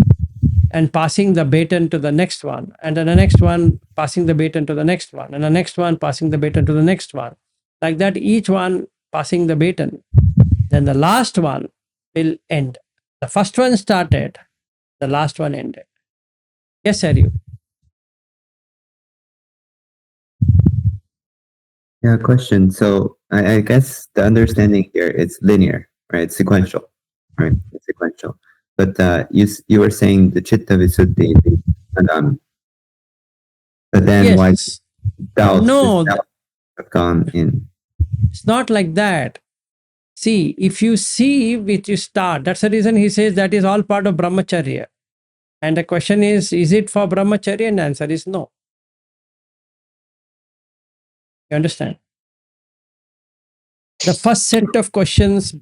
and passing the baton to the next one, and then the next one passing the baton to the next one, and the next one passing the baton to the next one. Like that, each one passing the baton. Then the last one will end. The first one started, the last one ended. Yes, Aryu. Yeah, question. So I guess the understanding here is linear, right? Sequential, right? It's sequential. But you were saying the Chitta Visuddhi, but then Yes. why doubt? No, doubt have gone in. It's not like that. See, if you see which you start, that's the reason he says that is all part of Brahmacharya. And the question is it for brahmacharya? And the answer is no. You understand? The first set of questions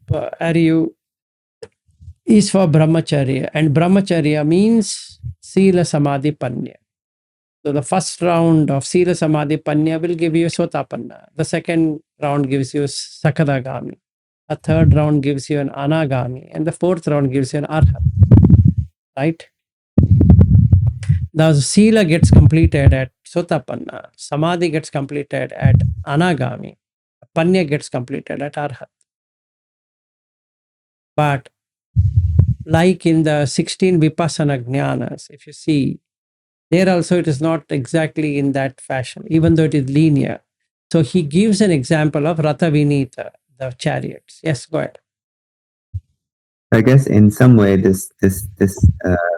is for brahmacharya, and brahmacharya means sila samadhi panya. So the first round of sila samadhi panya will give you sotapanna. The second round gives you sakadagami. A third round gives you an anagami, and the fourth round gives you an arhat. Right? The sila gets completed at sotapanna, samadhi gets completed at anagami, panya gets completed at arhat. But like in the 16 vipassana jnanas, if you see, there also it is not exactly in that fashion, even though it is linear. So he gives an example of Rathavinita, the chariots. Yes, go ahead. I guess in some way this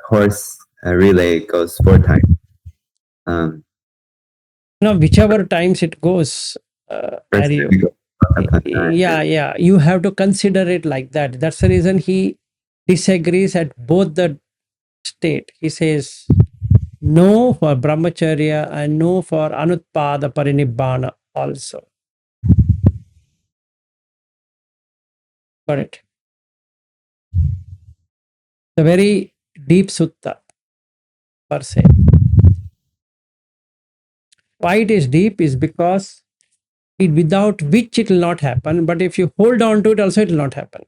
horse relay goes 4 times. Whichever times it goes, First Aryo, we go Satapatthana, yeah, you have to consider it like that. That's the reason he disagrees at both the state. He says no for brahmacharya and no for anutpada parinibbana also. Got it? It's a very deep sutta per se. Why it is deep is because without which it will not happen, but if you hold on to it also it will not happen.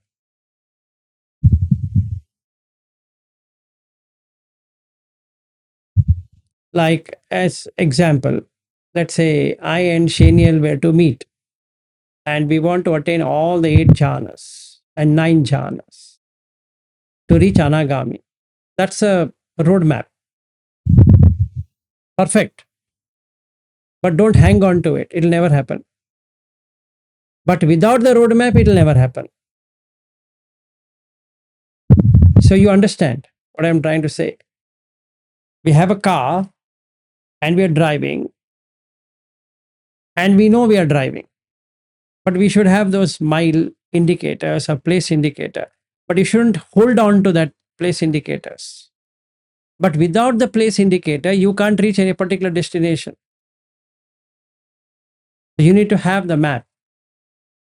Like as example, let's say I and Shaniel were to meet and we want to attain all the 8 jhanas and 9 jhanas to reach anagami. That's a roadmap. Perfect. But don't hang on to it. It'll never happen. But without the roadmap, it'll never happen. So you understand what I'm trying to say. We have a car and we are driving and we know we are driving, but we should have those mile indicators or place indicator, but you shouldn't hold on to that place indicators. But without the place indicator, you can't reach any particular destination. You need to have the map.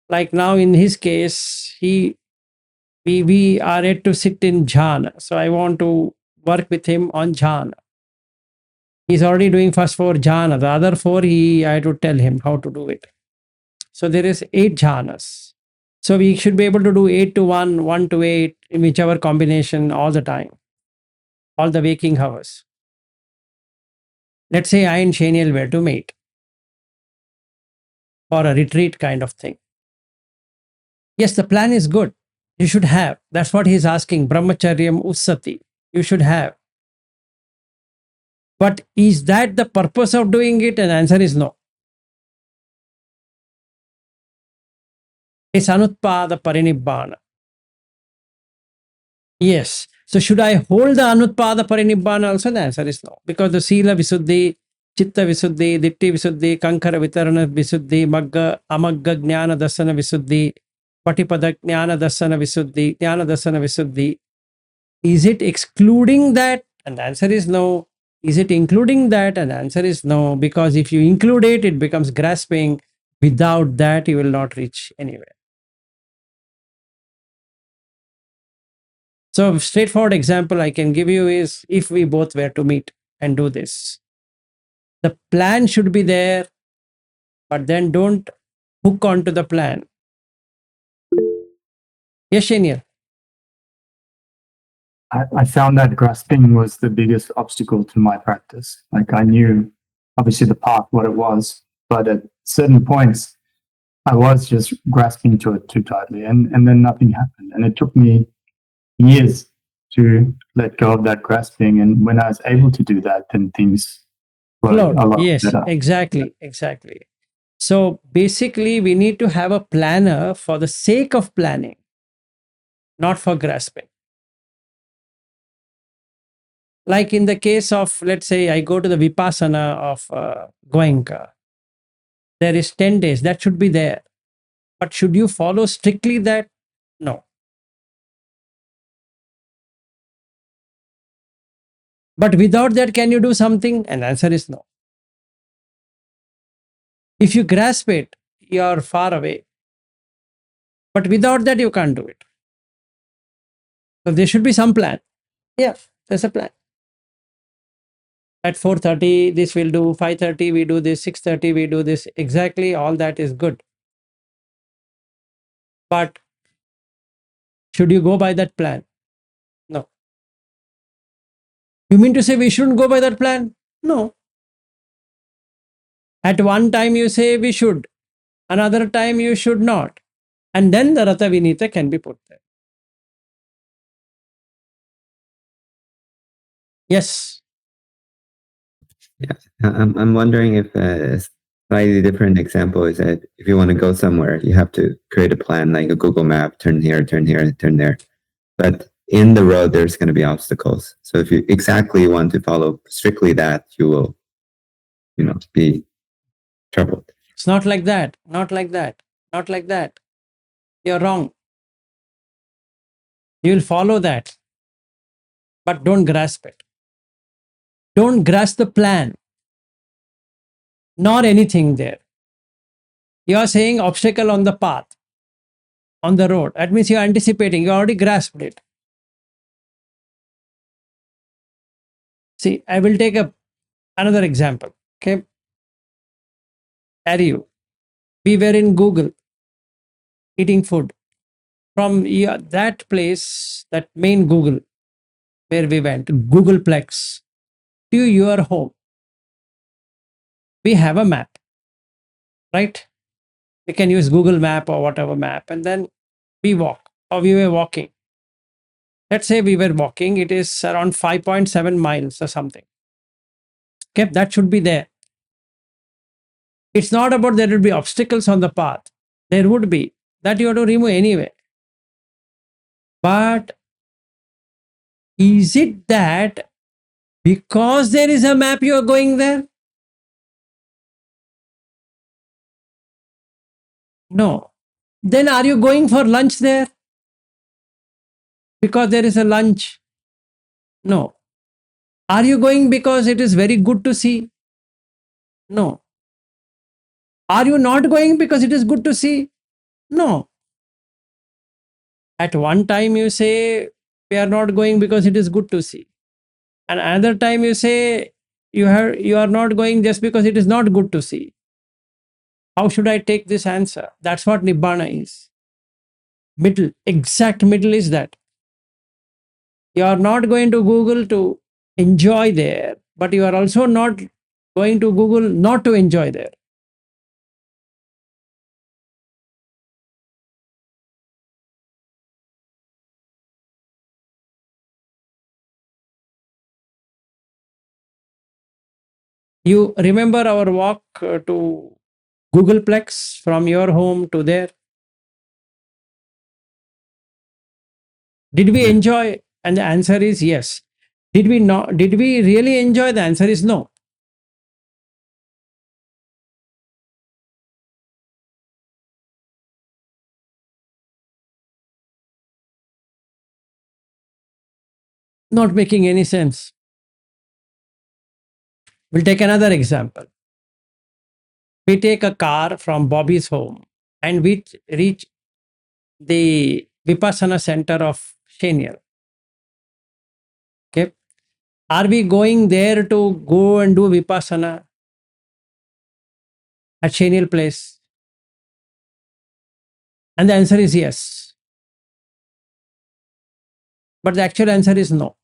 Like now in his case, we are yet to sit in jhana. So I want to work with him on jhana. He's already doing first 4 jhana. The other 4, I had to tell him how to do it. So there is 8 jhanas. So we should be able to do 8 to 1, 1 to 8, in whichever combination all the time, all the waking hours. Let's say I and Shaniel were to meet for a retreat kind of thing. Yes, the plan is good. You should have. That's what he's asking. Brahmacharyam Ussati. You should have. But is that the purpose of doing it? And the answer is no. It's anutpada parinibbana. Yes. So should I hold the anutpada parinibbana also? The answer is no. Because the sila visuddhi, chitta visuddhi, ditti visuddhi, kankara vitarana visuddhi, magga, amagga jnana dasana visuddhi, patipada jnana dasana visuddhi. Is it excluding that? And the answer is no. Is it including that? And the answer is no. Because if you include it, it becomes grasping. Without that, you will not reach anywhere. So straightforward example I can give you is if we both were to meet and do this. The plan should be there, but then don't hook onto the plan. Yes, Shaniel. I found that grasping was the biggest obstacle to my practice. Like I knew obviously the path, what it was, but at certain points, I was just grasping to it too tightly and then nothing happened. And it took me years to let go of that grasping. And when I was able to do that, then things were a lot Yes, better. exactly. So basically, we need to have a planner for the sake of planning, not for grasping. Like in the case of, let's say, I go to the Vipassana of Goenka. There is 10 days. That should be there. But should you follow strictly that? No. But without that, can you do something? And the answer is no. If you grasp it, you are far away. But without that, you can't do it. So there should be some plan. Yeah, there's a plan. At 4:30, this we'll do, 5:30, we do this, 6:30, we do this. Exactly, all that is good. But should you go by that plan? No. You mean to say we shouldn't go by that plan? No. At one time you say we should, another time you should not. And then the Rathavinita can be put there. Yes. Yeah, I'm wondering if a slightly different example is that if you want to go somewhere, you have to create a plan, like a Google map, turn here, turn here, turn there. But in the road, there's going to be obstacles. So if you exactly want to follow strictly that, you will, be troubled. It's not like that. Not like that. Not like that. You're wrong. You will follow that. But don't grasp it. Don't grasp the plan, nor anything there. You are saying obstacle on the path, on the road. That means you are anticipating. You already grasped it. See, I will take another example. Okay. Are you? We were in Google eating food. From that place, that main Google, where we went, Googleplex, to your home, we have a map, right? We can use Google Map or whatever map, and then we walk, or we were walking. Let's say we were walking, it is around 5.7 miles or something. Okay, that should be there. It's not about there will be obstacles on the path. There would be. That you have to remove anyway. But is it that because there is a map you are going there? No. Then are you going for lunch there? Because there is a lunch? No. Are you going because it is very good to see? No. Are you not going because it is good to see? No. At one time you say we are not going because it is good to see. And another time you say you are not going just because it is not good to see. How should I take this answer? That's what Nibbana is. Middle, exact middle is that. You are not going to Google to enjoy there, but you are also not going to Google not to enjoy there. You remember our walk to Googleplex from your home to there? Did we enjoy? And the answer is yes. Did we not? Did we really enjoy? The answer is no. Not making any sense. We'll take another example. We take a car from Bobby's home and we reach the Vipassana center of Shenial. Okay. Are we going there to go and do Vipassana at Shenial place? And the answer is yes. But the actual answer is no.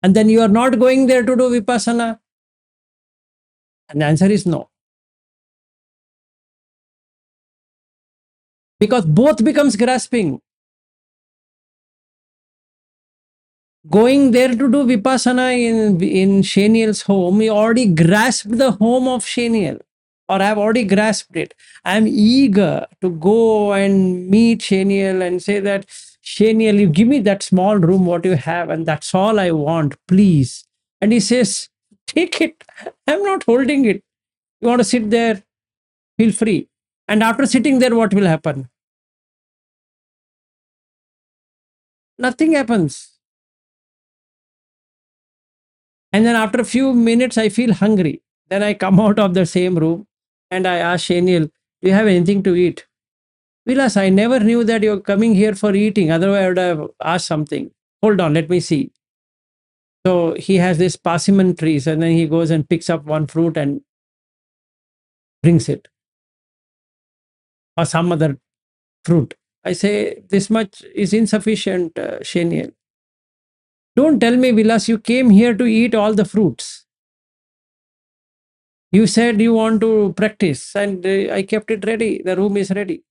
And then you are not going there to do Vipassana? And the answer is no. Because both becomes grasping. Going there to do Vipassana in Shenial's home, you already grasped the home of Shenial, or I have already grasped it. I am eager to go and meet Shenial and say that, Shenial, you give me that small room, what you have, and that's all I want, please. And he says, take it. I'm not holding it. You want to sit there? Feel free. And after sitting there, what will happen? Nothing happens. And then after a few minutes, I feel hungry. Then I come out of the same room and I ask Shaniel, do you have anything to eat? Vilas, I never knew that you're coming here for eating. Otherwise, I would have asked something. Hold on, let me see. So he has this persimmon trees, and then he goes and picks up one fruit and brings it, or some other fruit. I say, this much is insufficient, Shaniel. Don't tell me, Vilas, you came here to eat all the fruits. You said you want to practice, and I kept it ready. The room is ready.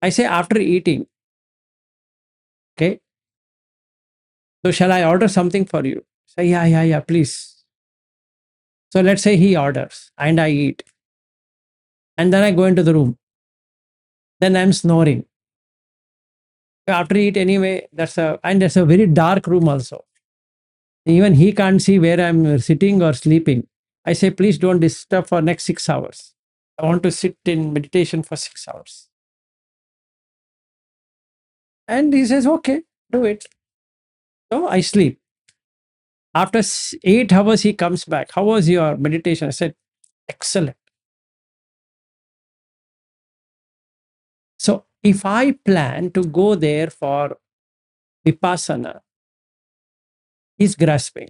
I say, after eating, okay, so shall I order something for you? Say, yeah, please. So let's say he orders and I eat. And then I go into the room. Then I'm snoring. After eat anyway, there's a very dark room also. Even he can't see where I'm sitting or sleeping. I say, please don't disturb for next 6 hours. I want to sit in meditation for 6 hours. And he says, okay, do it. So I sleep. After 8 hours, he comes back. How was your meditation? I said, excellent. So if I plan to go there for vipassana, he's grasping.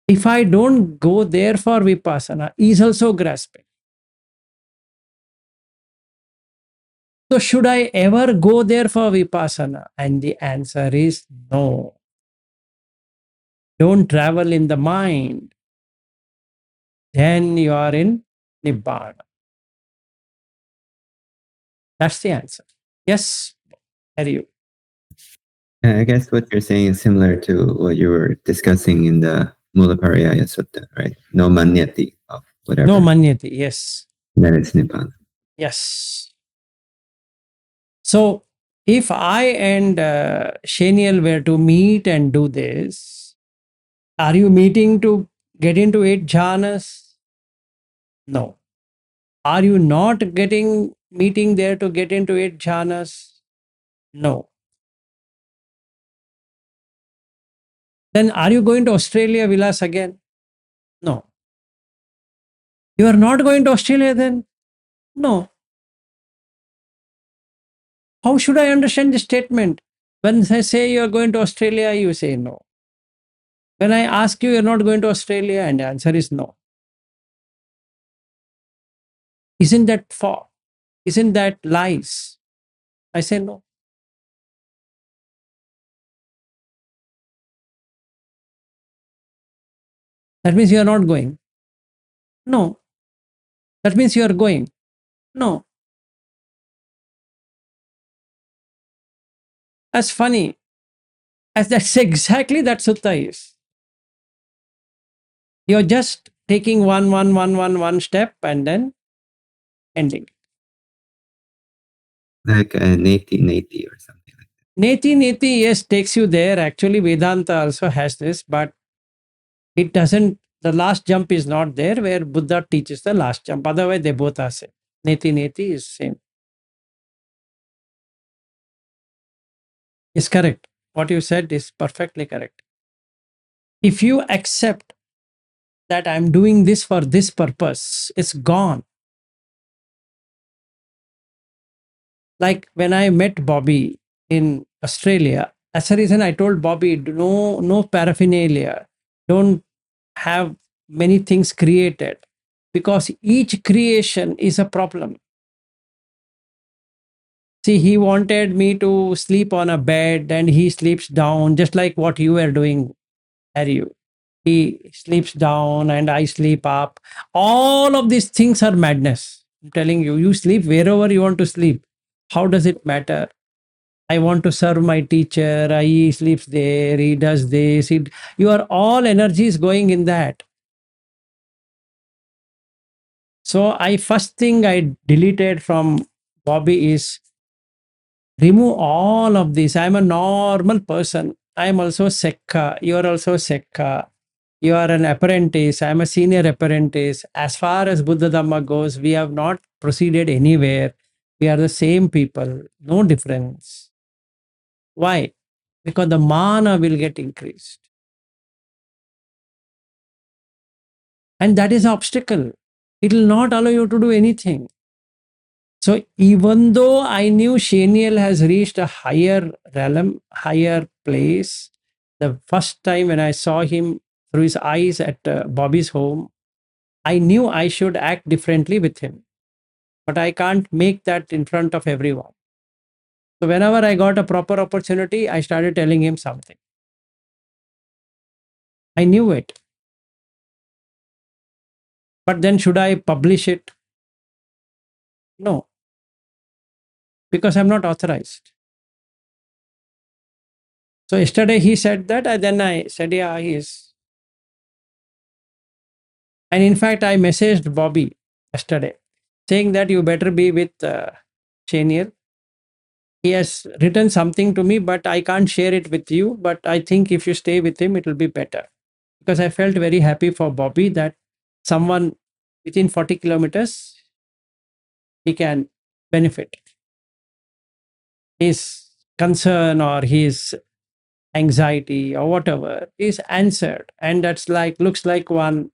If I don't go there for vipassana, he's also grasping. So should I ever go there for vipassana? And the answer is no. Don't travel in the mind. Then you are in Nibbana. That's the answer. Yes, Harry. I guess what you're saying is similar to what you were discussing in the Mulapariyaya Sutta, right? No manyati of whatever. No manyati, yes. Then it's Nibbana. Yes. So if I and Shaniel were to meet and do this, are you meeting to get into 8 jhanas? No. Are you not meeting there to get into 8 jhanas? No. Then are you going to Australia, Vilas, again? No. You are not going to Australia then? No. How should I understand this statement? When I say you are going to Australia, you say no. When I ask you, you're not going to Australia, and the answer is no. Isn't that false? Isn't that lies? I say no. That means you are not going. No. That means you are going. No. That's funny. As that's exactly that sutta is. You're just taking one step and then ending. Like a neti or something like that. Neti, yes, takes you there. Actually, Vedanta also has this, but it doesn't, the last jump is not there where Buddha teaches the last jump. Otherwise, they both are same. Neti is same. Is correct. What you said is perfectly correct. If you accept that I'm doing this for this purpose, it's gone. Like when I met Bobby in Australia, that's the reason I told Bobby, no paraphernalia. Don't have many things created, because each creation is a problem. See, he wanted me to sleep on a bed and he sleeps down, just like what you were doing, Harry. He sleeps down and I sleep up. All of these things are madness. I'm telling you, you sleep wherever you want to sleep. How does it matter? I want to serve my teacher. He sleeps there. He does this. Your all energy is going in that. So first thing I deleted from Bobby is remove all of this. I'm a normal person. I'm also Sekka. You are also Sekka. You are an apprentice. I'm a senior apprentice. As far as Buddha Dhamma goes, we have not proceeded anywhere. We are the same people. No difference. Why? Because the mana will get increased. And that is an obstacle. It will not allow you to do anything. So even though I knew Shaniel has reached a higher realm, higher place, the first time when I saw him through his eyes at Bobby's home, I knew I should act differently with him. But I can't make that in front of everyone. So whenever I got a proper opportunity, I started telling him something. I knew it. But then should I publish it? No, because I'm not authorized. So yesterday he said that, and then I said, yeah, he is. And in fact, I messaged Bobby yesterday saying that you better be with Shaniel. He has written something to me, but I can't share it with you. But I think if you stay with him, it will be better. Because I felt very happy for Bobby that someone within 40 kilometers, he can benefit. His concern or his anxiety or whatever is answered. And that's like, looks like one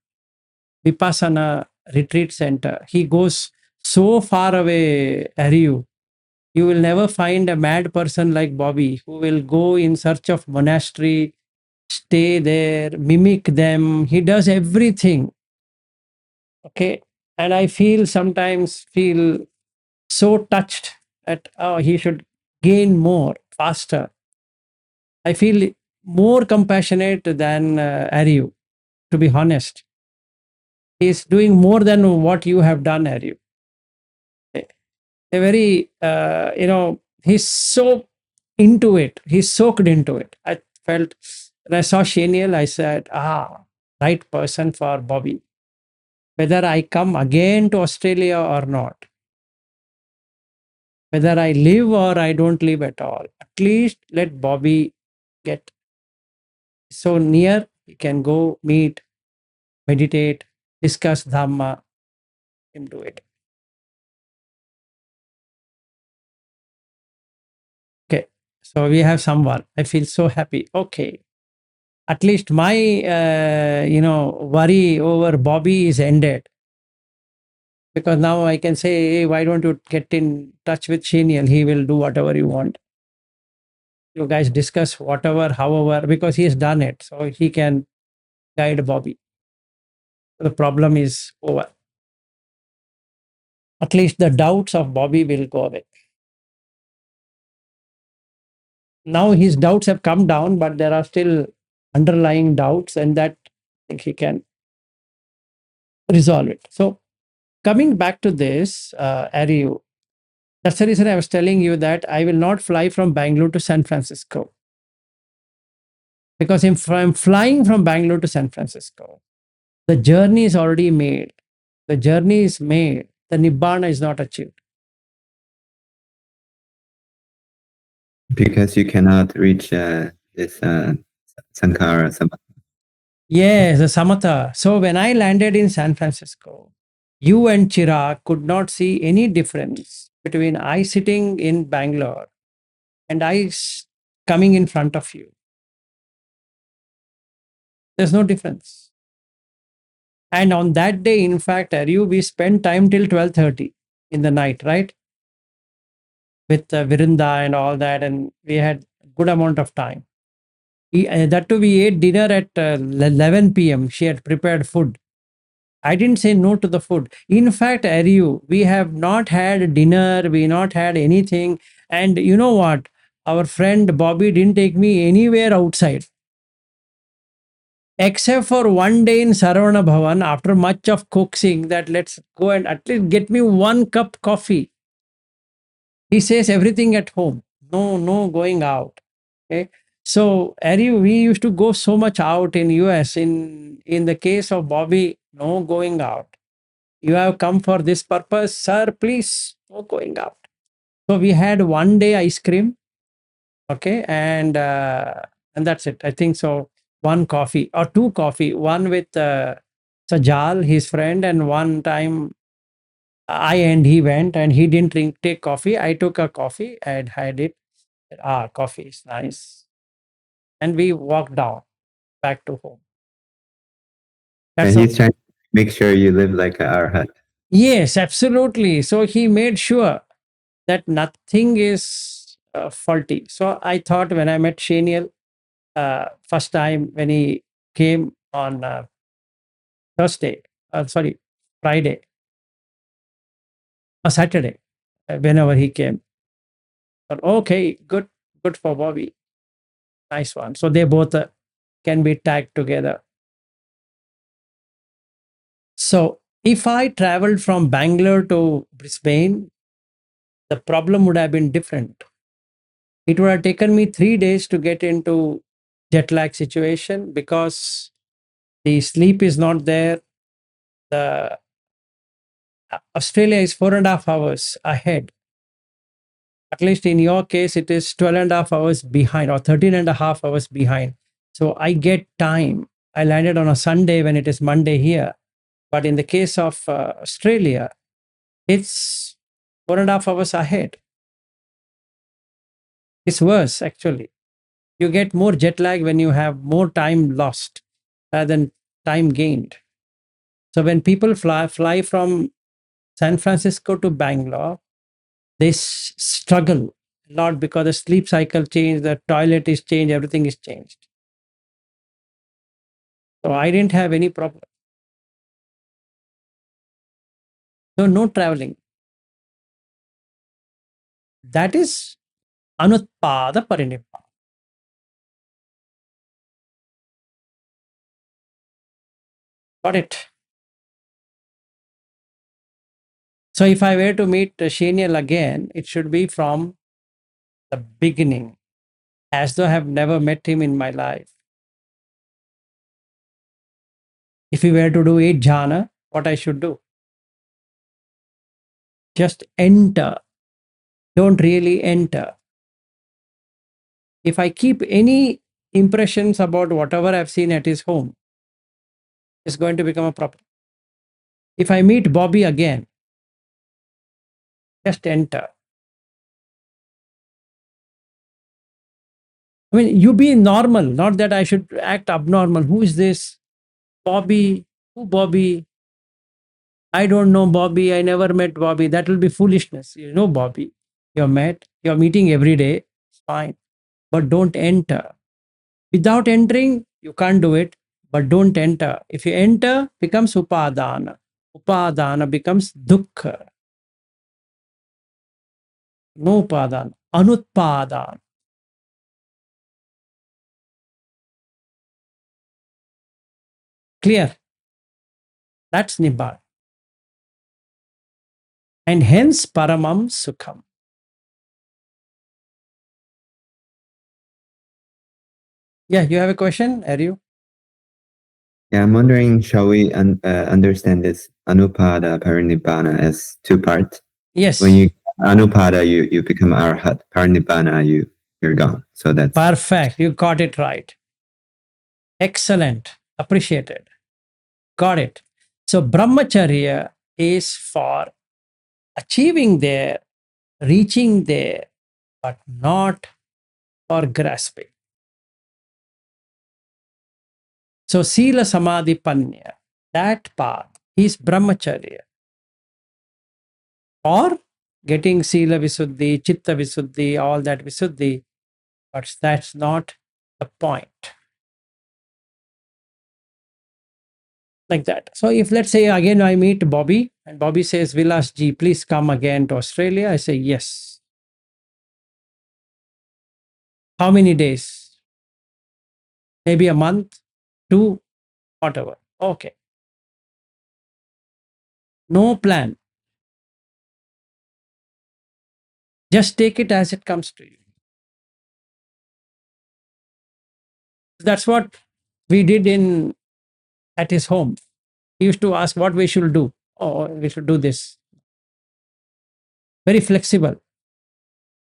Vipassana retreat center. He goes so far away, Ariu. You will never find a mad person like Bobby who will go in search of monastery, stay there, mimic them. He does everything. Okay. And I sometimes feel so touched that, oh, he should gain more faster. I feel more compassionate than Ariu, to be honest. He's doing more than what you have done, Ariu. A very, he's so into it. He's soaked into it. I felt when I saw Shaniel, I said, right person for Bobby. Whether I come again to Australia or not, whether I live or I don't live at all, at least let Bobby get so near, he can go meet, meditate, discuss Dhamma, and do it. Okay. So we have someone. I feel so happy. Okay. At least my, worry over Bobby is ended. Because now I can say, hey, why don't you get in touch with Shaniel? He will do whatever you want. You guys discuss whatever, however, because he has done it. So he can guide Bobby. The problem is over. At least the doubts of Bobby will go away. Now his doubts have come down, but there are still underlying doubts, and that I think he can resolve it. So coming back to this, Ariu, that's the reason I was telling you that I will not fly from Bangalore to San Francisco. Because if I'm flying from Bangalore to San Francisco, the journey is already made. The journey is made. The Nibbana is not achieved. Because you cannot reach this Sankara Samatha. Yes, the Samatha. So when I landed in San Francisco, you and Chirag could not see any difference between I sitting in Bangalore and coming in front of you. There's no difference. And on that day, in fact, we spent time till 12:30 in the night, right? With Virinda and all that, and we had good amount of time. That too, we ate dinner at 11 p.m. She had prepared food. I didn't say no to the food. In fact, Ariu, we have not had dinner, we not had anything. And you know what? Our friend Bobby didn't take me anywhere outside. Except for one day in Saravana Bhavan, after much of coaxing that let's go and at least get me 1 cup coffee. He says everything at home. No going out. Okay. So Ariu, we used to go so much out in US. In the case of Bobby, no going out. You have come for this purpose, sir, please, no going out. So we had one day ice cream, okay, and that's it. I think so. One coffee or two coffee, one with Sajal, his friend, and one time I and he went and he didn't take coffee. I took a coffee and had it. Coffee is nice. And we walked down back to home. And That's all. he's trying to make sure you live like an arhat. Yes, absolutely. So he made sure that nothing is faulty. So I thought when I met Shaniel first time when he came on Thursday, Friday or Saturday, whenever he came. But okay, good for Bobby. Nice one. So they both can be tagged together. So if I traveled from Bangalore to Brisbane, the problem would have been different. It would have taken me 3 days to get into jet lag situation because the sleep is not there. The Australia is 4.5 hours ahead. At least in your case, it is 12.5 hours behind or 13.5 hours behind. So I get time. I landed on a Sunday when it is Monday here. But in the case of Australia, it's 4.5 hours ahead. It's worse, actually. You get more jet lag when you have more time lost rather than time gained. So when people fly from San Francisco to Bangalore, they struggle a lot because the sleep cycle changed, the toilet is changed, everything is changed. So I didn't have any problem. So no traveling. That is anutpada parinibbana. Got it? So if I were to meet Shaniel again, it should be from the beginning, as though I have never met him in my life. If we were to do 8 jhana, what I should do? Just enter. Don't really enter. If I keep any impressions about whatever I've seen at his home, it's going to become a problem. If I meet Bobby again, just enter. I mean, you be normal, not that I should act abnormal. Who is this? Bobby? Who Bobby? I don't know Bobby. I never met Bobby. That will be foolishness. You know Bobby. You're meeting every day. It's fine. But don't enter. Without entering, you can't do it. But don't enter. If you enter, becomes upadana. Upadana becomes dukkha. No upadana. Anutpadana. Clear? That's Nibbana. And hence Paramam Sukham. Yeah, you have a question, are you? Yeah, I'm wondering, shall we understand this anupada parinibbana as 2 parts? Yes. When you anupada, you become arhat. Parinibbana, you're gone. So that's Perfect. You got it right. Excellent. Appreciated. Got it. So brahmacharya is for achieving there, reaching there, but not for grasping. So sila samadhi panya, that path is brahmacharya. Or getting sila visuddhi, chitta visuddhi, all that visuddhi, but that's not the point. Like that. So if let's say again I meet Bobby and Bobby says, Vilas ji, please come again to Australia. I say, yes. How many days? Maybe a month, 2, whatever. Okay. No plan. Just take it as it comes to you. That's what we did at his home. He used to ask what we should do. Oh, we should do this. Very flexible.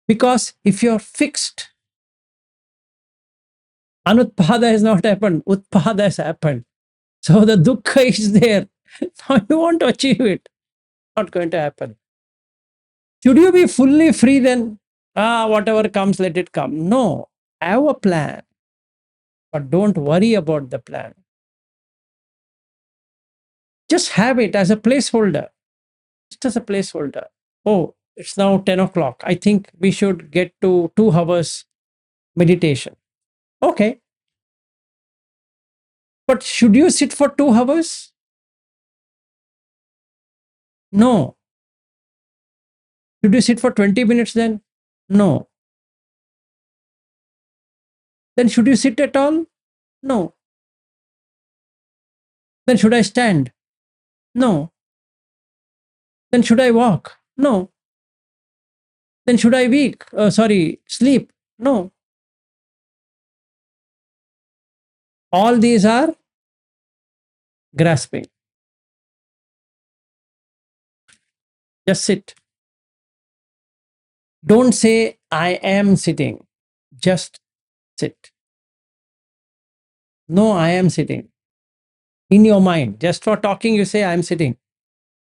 Because if you're fixed, anutpada has not happened, utpada has happened. So the dukkha is there. Now you want to achieve it. Not going to happen. Should you be fully free then? Whatever comes, let it come. No, have a plan. But don't worry about the plan. Just have it as a placeholder. Just as a placeholder. Oh, it's now 10 o'clock. I think we should get to 2 hours meditation. Okay. But should you sit for 2 hours? No. Should you sit for 20 minutes then? No. Then should you sit at all? No. Then should I stand? No. Then should I walk? No. Then should I sleep? No. All these are grasping. Just sit. Don't say, I am sitting. Just sit. No, I am sitting. In your mind, just for talking, you say, I am sitting.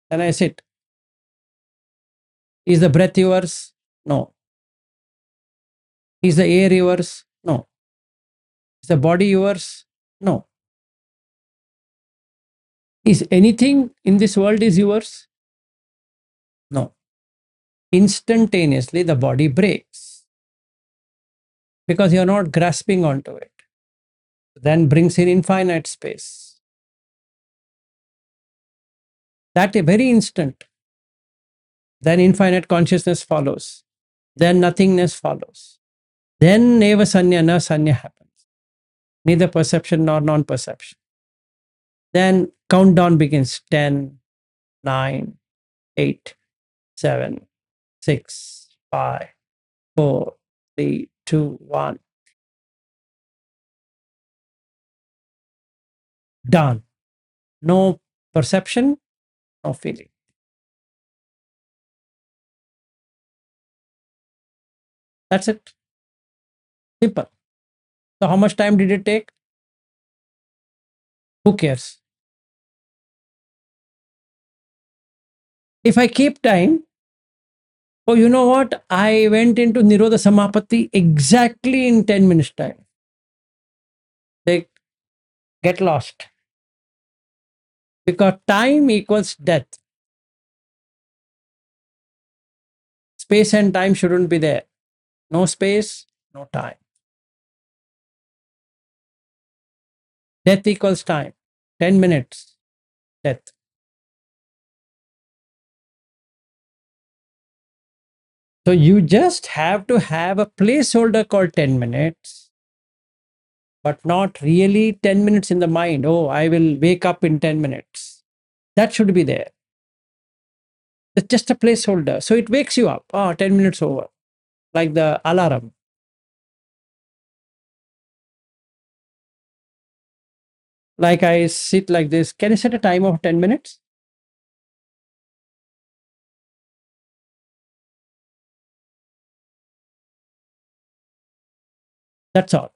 Then I sit. Is the breath yours? No. Is the air yours? No. Is the body yours? No. Is anything in this world is yours? No. Instantaneously, the body breaks because you're not grasping onto it. Then brings in infinite space. That a very instant. Then infinite consciousness follows. Then nothingness follows. Then neva sanya na sanya happens. Neither perception nor non-perception. Then countdown begins. 10, 9, 8, 7, 6, 5, 4, 3, 2, 1. Done. No perception, no feeling. That's it. Simple. So how much time did it take? Who cares? If I keep time, oh, you know what? I went into Nirodha Samapatti exactly in 10 minutes time. They get lost. Because time equals death. Space and time shouldn't be there. No space, no time. Death equals time. 10 minutes, death. So you just have to have a placeholder called 10 minutes, but not really 10 minutes in the mind. Oh, I will wake up in 10 minutes. That should be there. It's just a placeholder. So it wakes you up. Oh, 10 minutes over. Like the alarm. Like I sit like this. Can you set a time of 10 minutes? That's all.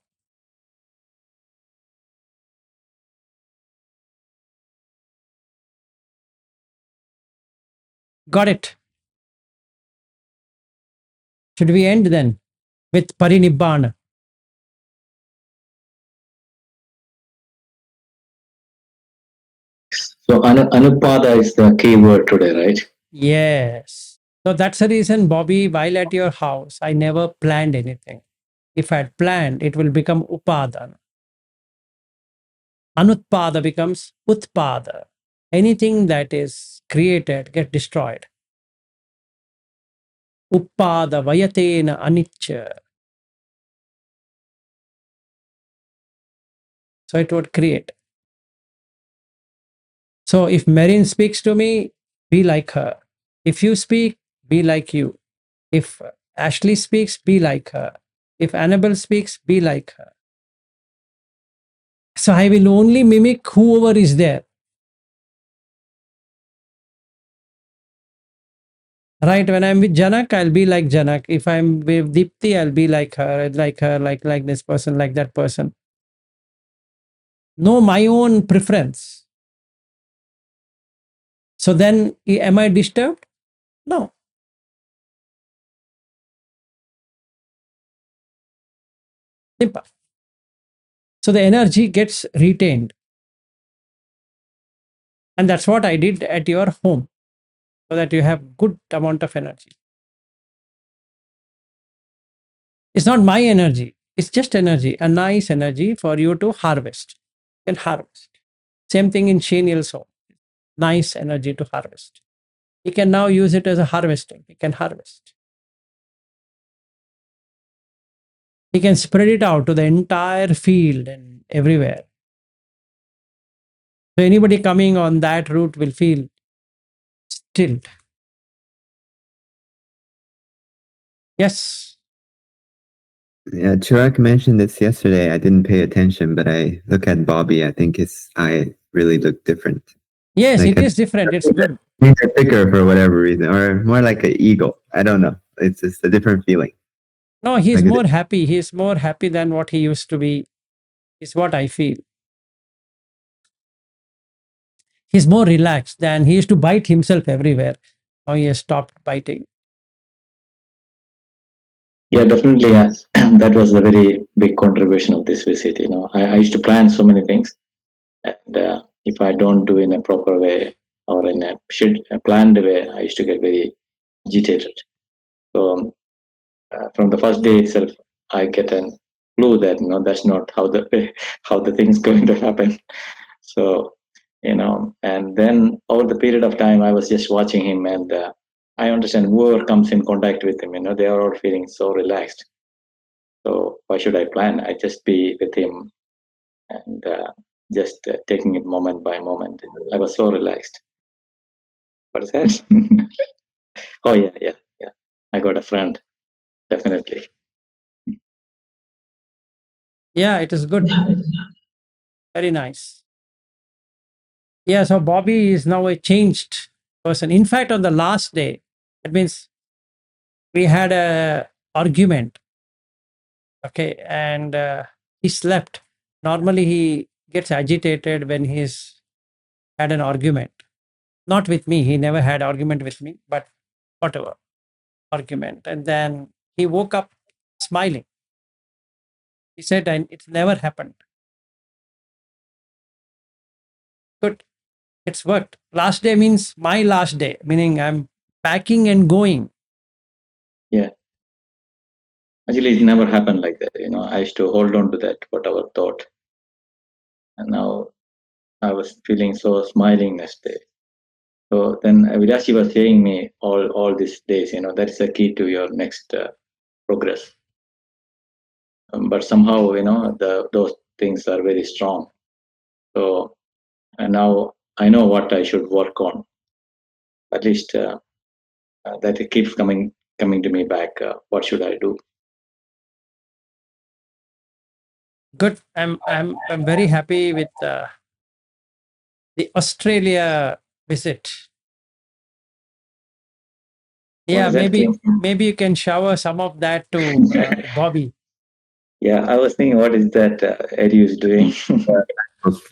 Got it. Should we end then with parinibbana? So anupada is the key word today, right? Yes. So that's the reason, Bobby, while at your house, I never planned anything. If I had planned, it will become upadana. Anutpada becomes utpada. Anything that is created get destroyed. Uppada vayatena anicca. So it would create. So if Marin speaks to me, be like her. If you speak, be like you. If Ashley speaks, be like her. If Annabelle speaks, be like her. So I will only mimic whoever is there. Right? When I'm with Janak, I'll be like Janak. If I'm with Deepti, I'll be like her, like this person, like that person. Know my own preference. So then, am I disturbed? No. Simple. So the energy gets retained. And that's what I did at your home, so that you have good amount of energy. It's not my energy. It's just energy, a nice energy for you to harvest. You can harvest. Same thing in Shenial's home. Nice energy to harvest. He can now use it as a harvesting. He can harvest. He can spread it out to the entire field and everywhere. So anybody coming on that route will feel stilled. Yes. Yeah, Chirag mentioned this yesterday. I didn't pay attention, but I look at Bobby. I think his eye really looked different. Yes, Like it is different. It's good. He's a picker for whatever reason, or more like an eagle. I don't know. It's just a different feeling. No, he's Like more happy. He's more happy than what he used to be, is what I feel. He's more relaxed than he used to bite himself everywhere. Now he has stopped biting. Yeah, definitely. Yes. That was a very big contribution of this visit. I used to plan so many things, and if I don't do in a proper way or in a planned way, I used to get very agitated. So from the first day itself, I get a clue that that's not how the thing's going to happen. So and then over the period of time, I was just watching him, and I understand whoever comes in contact with him, they are all feeling so relaxed. So why should I plan? I just be with him and just taking it moment by moment. I was so relaxed. What is that? Oh yeah. I got a friend, definitely. Yeah, it is good. Very nice. Yeah, so Bobby is now a changed person. In fact, on the last day, it means we had a argument. Okay, and he slept. Normally, he gets agitated when he's had an argument. Not with me. He never had argument with me, but whatever argument. And then he woke up smiling. He said, and it's never happened. Good. It's worked. Last day means my last day, meaning I'm packing and going. Yeah. Actually, it never happened like that. I used to hold on to that whatever thought, and now I was feeling so smiling next day. So then Vidashi was saying me all these days, that's the key to your next progress. But somehow, those things are very strong. So and now I know what I should work on. At least that it keeps coming to me back. What should I do? Good. I'm very happy with the Australia visit. Yeah, What is that thing? maybe you can shower some of that to Bobby. Yeah, I was thinking, what is that Eddie is doing?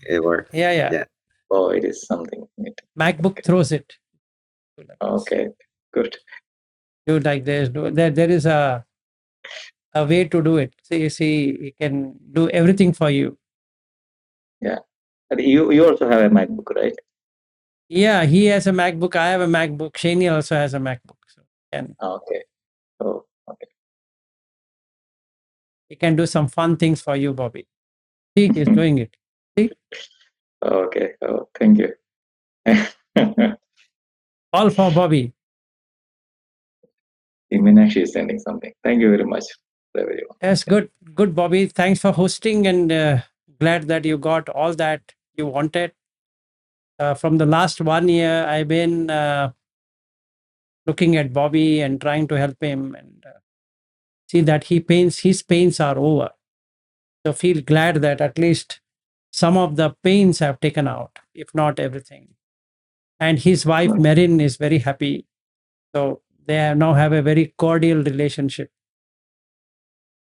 it works. Yeah. Oh, it is something. MacBook throws it. Okay, good. Do like this. There is a way to do it. See, he can do everything for you. Yeah. And you also have a MacBook, right? Yeah, he has a MacBook. I have a MacBook. Shani also has a MacBook. So Okay. Oh, okay. he can do some fun things for you, Bobby. See, he's doing it. See? Okay. Oh, thank you. All for Bobby. Meenakshi is sending something. Thank you very much, everyone. Yes, good, Bobby. Thanks for hosting, and glad that you got all that you wanted. From the last 1 year, I've been looking at Bobby and trying to help him and see that his pains are over. So feel glad that at least some of the pains have taken out, if not everything. And his wife, Marin, is very happy. So they now have a very cordial relationship.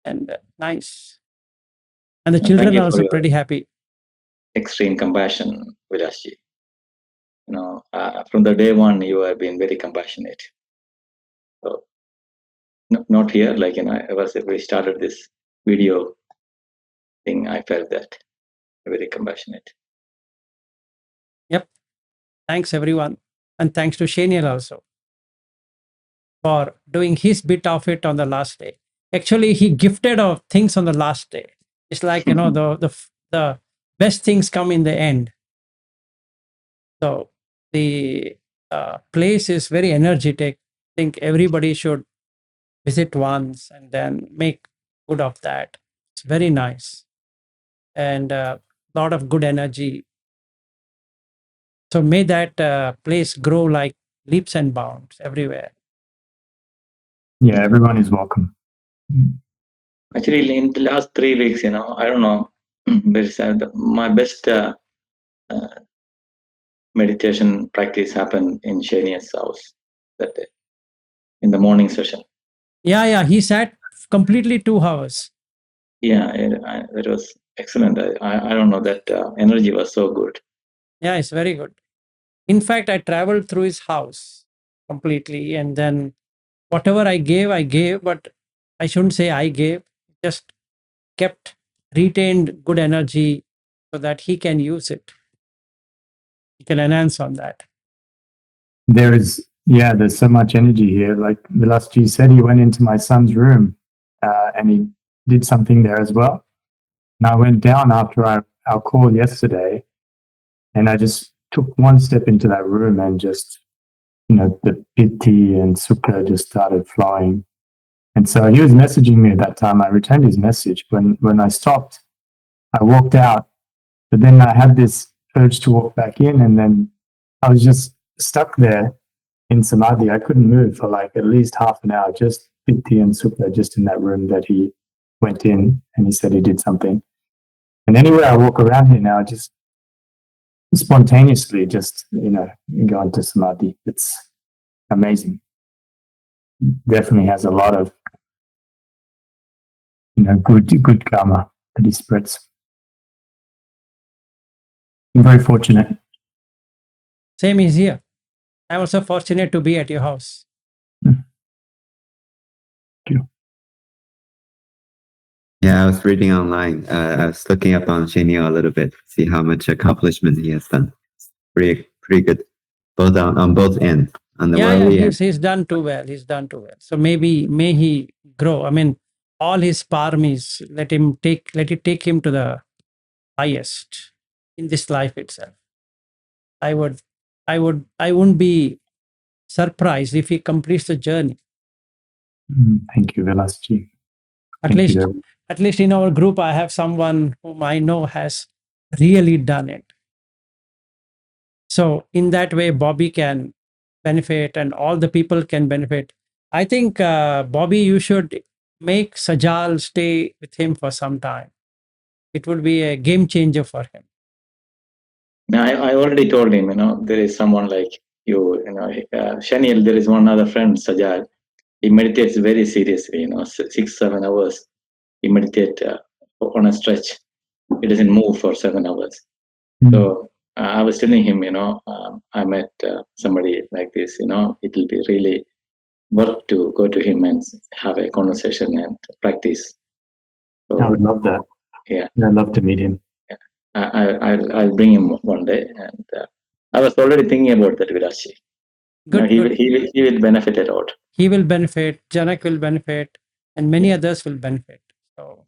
And nice. And the Thank children you are for also your pretty happy. extreme compassion, Vidashi. From the day one, you have been very compassionate. So, not here, like, ever since we started this video thing, I felt that very compassionate. Yep. Thanks everyone. And thanks to Shaniel also for doing his bit of it on the last day. Actually, he gifted of things on the last day. It's like, the best things come in the end. So the place is very energetic. I think everybody should visit once and then make good of that. It's very nice and a lot of good energy. So may that place grow like leaps and bounds everywhere. Yeah, everyone is welcome. Actually, in the last 3 weeks, I don't know, my best meditation practice happened in Shania's house that day, in the morning session. Yeah, he sat completely 2 hours. Yeah, it was excellent. I don't know, that energy was so good. Yeah, it's very good. In fact, I traveled through his house completely, and then whatever I gave, but I shouldn't say I gave, just retained good energy so that he can use it. He can enhance on that. There's so much energy here. Like Vilasji said, he went into my son's room and he did something there as well. And I went down after our call yesterday, and I just took one step into that room, and just, the piti and sukha just started flowing. And so he was messaging me at that time. I returned his message. When I stopped, I walked out, but then I had this urge to walk back in, and then I was just stuck there in samadhi. I couldn't move for like at least half an hour, just piti and sukha, just in that room that he went in, and he said he did something. And anywhere I walk around here now, just spontaneously just, go into samadhi. It's amazing. Definitely has a lot of, good karma that he spreads. I'm very fortunate. Same is here. I'm also fortunate to be at your house. Thank you. Yeah, I was reading online. I was looking up on Shinio a little bit, see how much accomplishment he has done. Pretty good, both on both ends, on the worldly end. He's done too well. He's done too well. So may he grow. I mean, all his parmis, let it take him to the highest in this life itself. I wouldn't be surprised if he completes the journey. Thank you, Vilasji. At least in our group, I have someone whom I know has really done it. So in that way, Bobby can benefit and all the people can benefit. I think, Bobby, you should make Sajal stay with him for some time. It would be a game changer for him. Now, I already told him, there is someone like you, Shaniel, there is one other friend, Sajal. He meditates very seriously, 6-7 hours. He meditates on a stretch. He doesn't move for 7 hours. So I was telling him, I met somebody like this, it will be really worth to go to him and have a conversation and practice. So, I would love that. Yeah. I'd love to meet him. I'll bring him one day. And I was already thinking about that, Virachi. Good. He will benefit a lot. He will benefit, Janak will benefit, and many others will benefit. So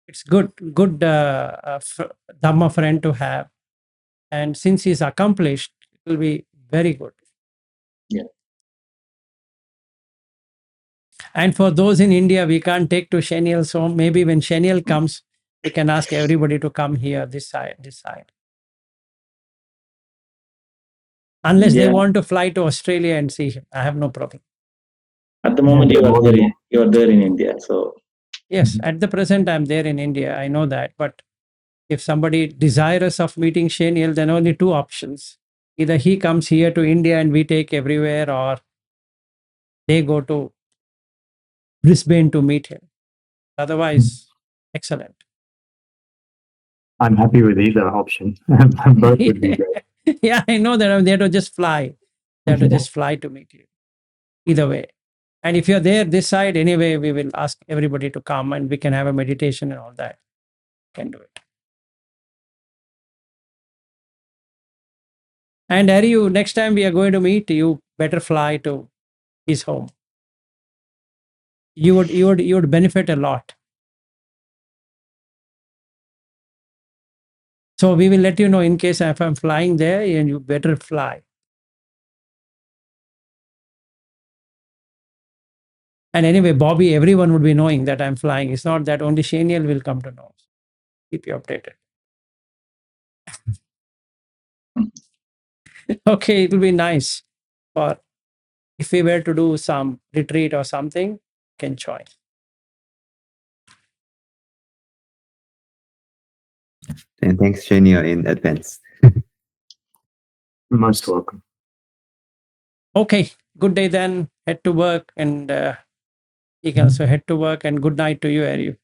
it's good Dhamma friend to have. And since he's accomplished, it will be very good. Yeah. And for those in India, we can't take to Shaniel. So maybe when Shaniel comes, we can ask everybody to come here, this side. Unless they want to fly to Australia and see him. I have no problem. At the moment, you are there in India. So yes, at the present, I'm there in India. I know that. But if somebody desirous of meeting Shaniel, then only 2 options. Either he comes here to India and we take everywhere, or they go to Brisbane to meet him. Otherwise, excellent. I'm happy with either option. Both would be great. Yeah, I know that. They have to just fly. They have to just fly to meet you. Either way. And if you're there this side, anyway, we will ask everybody to come and we can have a meditation and all that. Can do it. And Harry, next time we are going to meet, you better fly to his home. You would benefit a lot. So we will let you know in case if I'm flying there, and you better fly. And anyway, Bobby, everyone would be knowing that I'm flying. It's not that only Shaniel will come to know. Keep you updated. Okay, it will be nice for if we were to do some retreat or something, can join. And thanks, Shania, in advance. Most welcome. Okay, good day then. Head to work, and you can also head to work. And good night to you, Harry.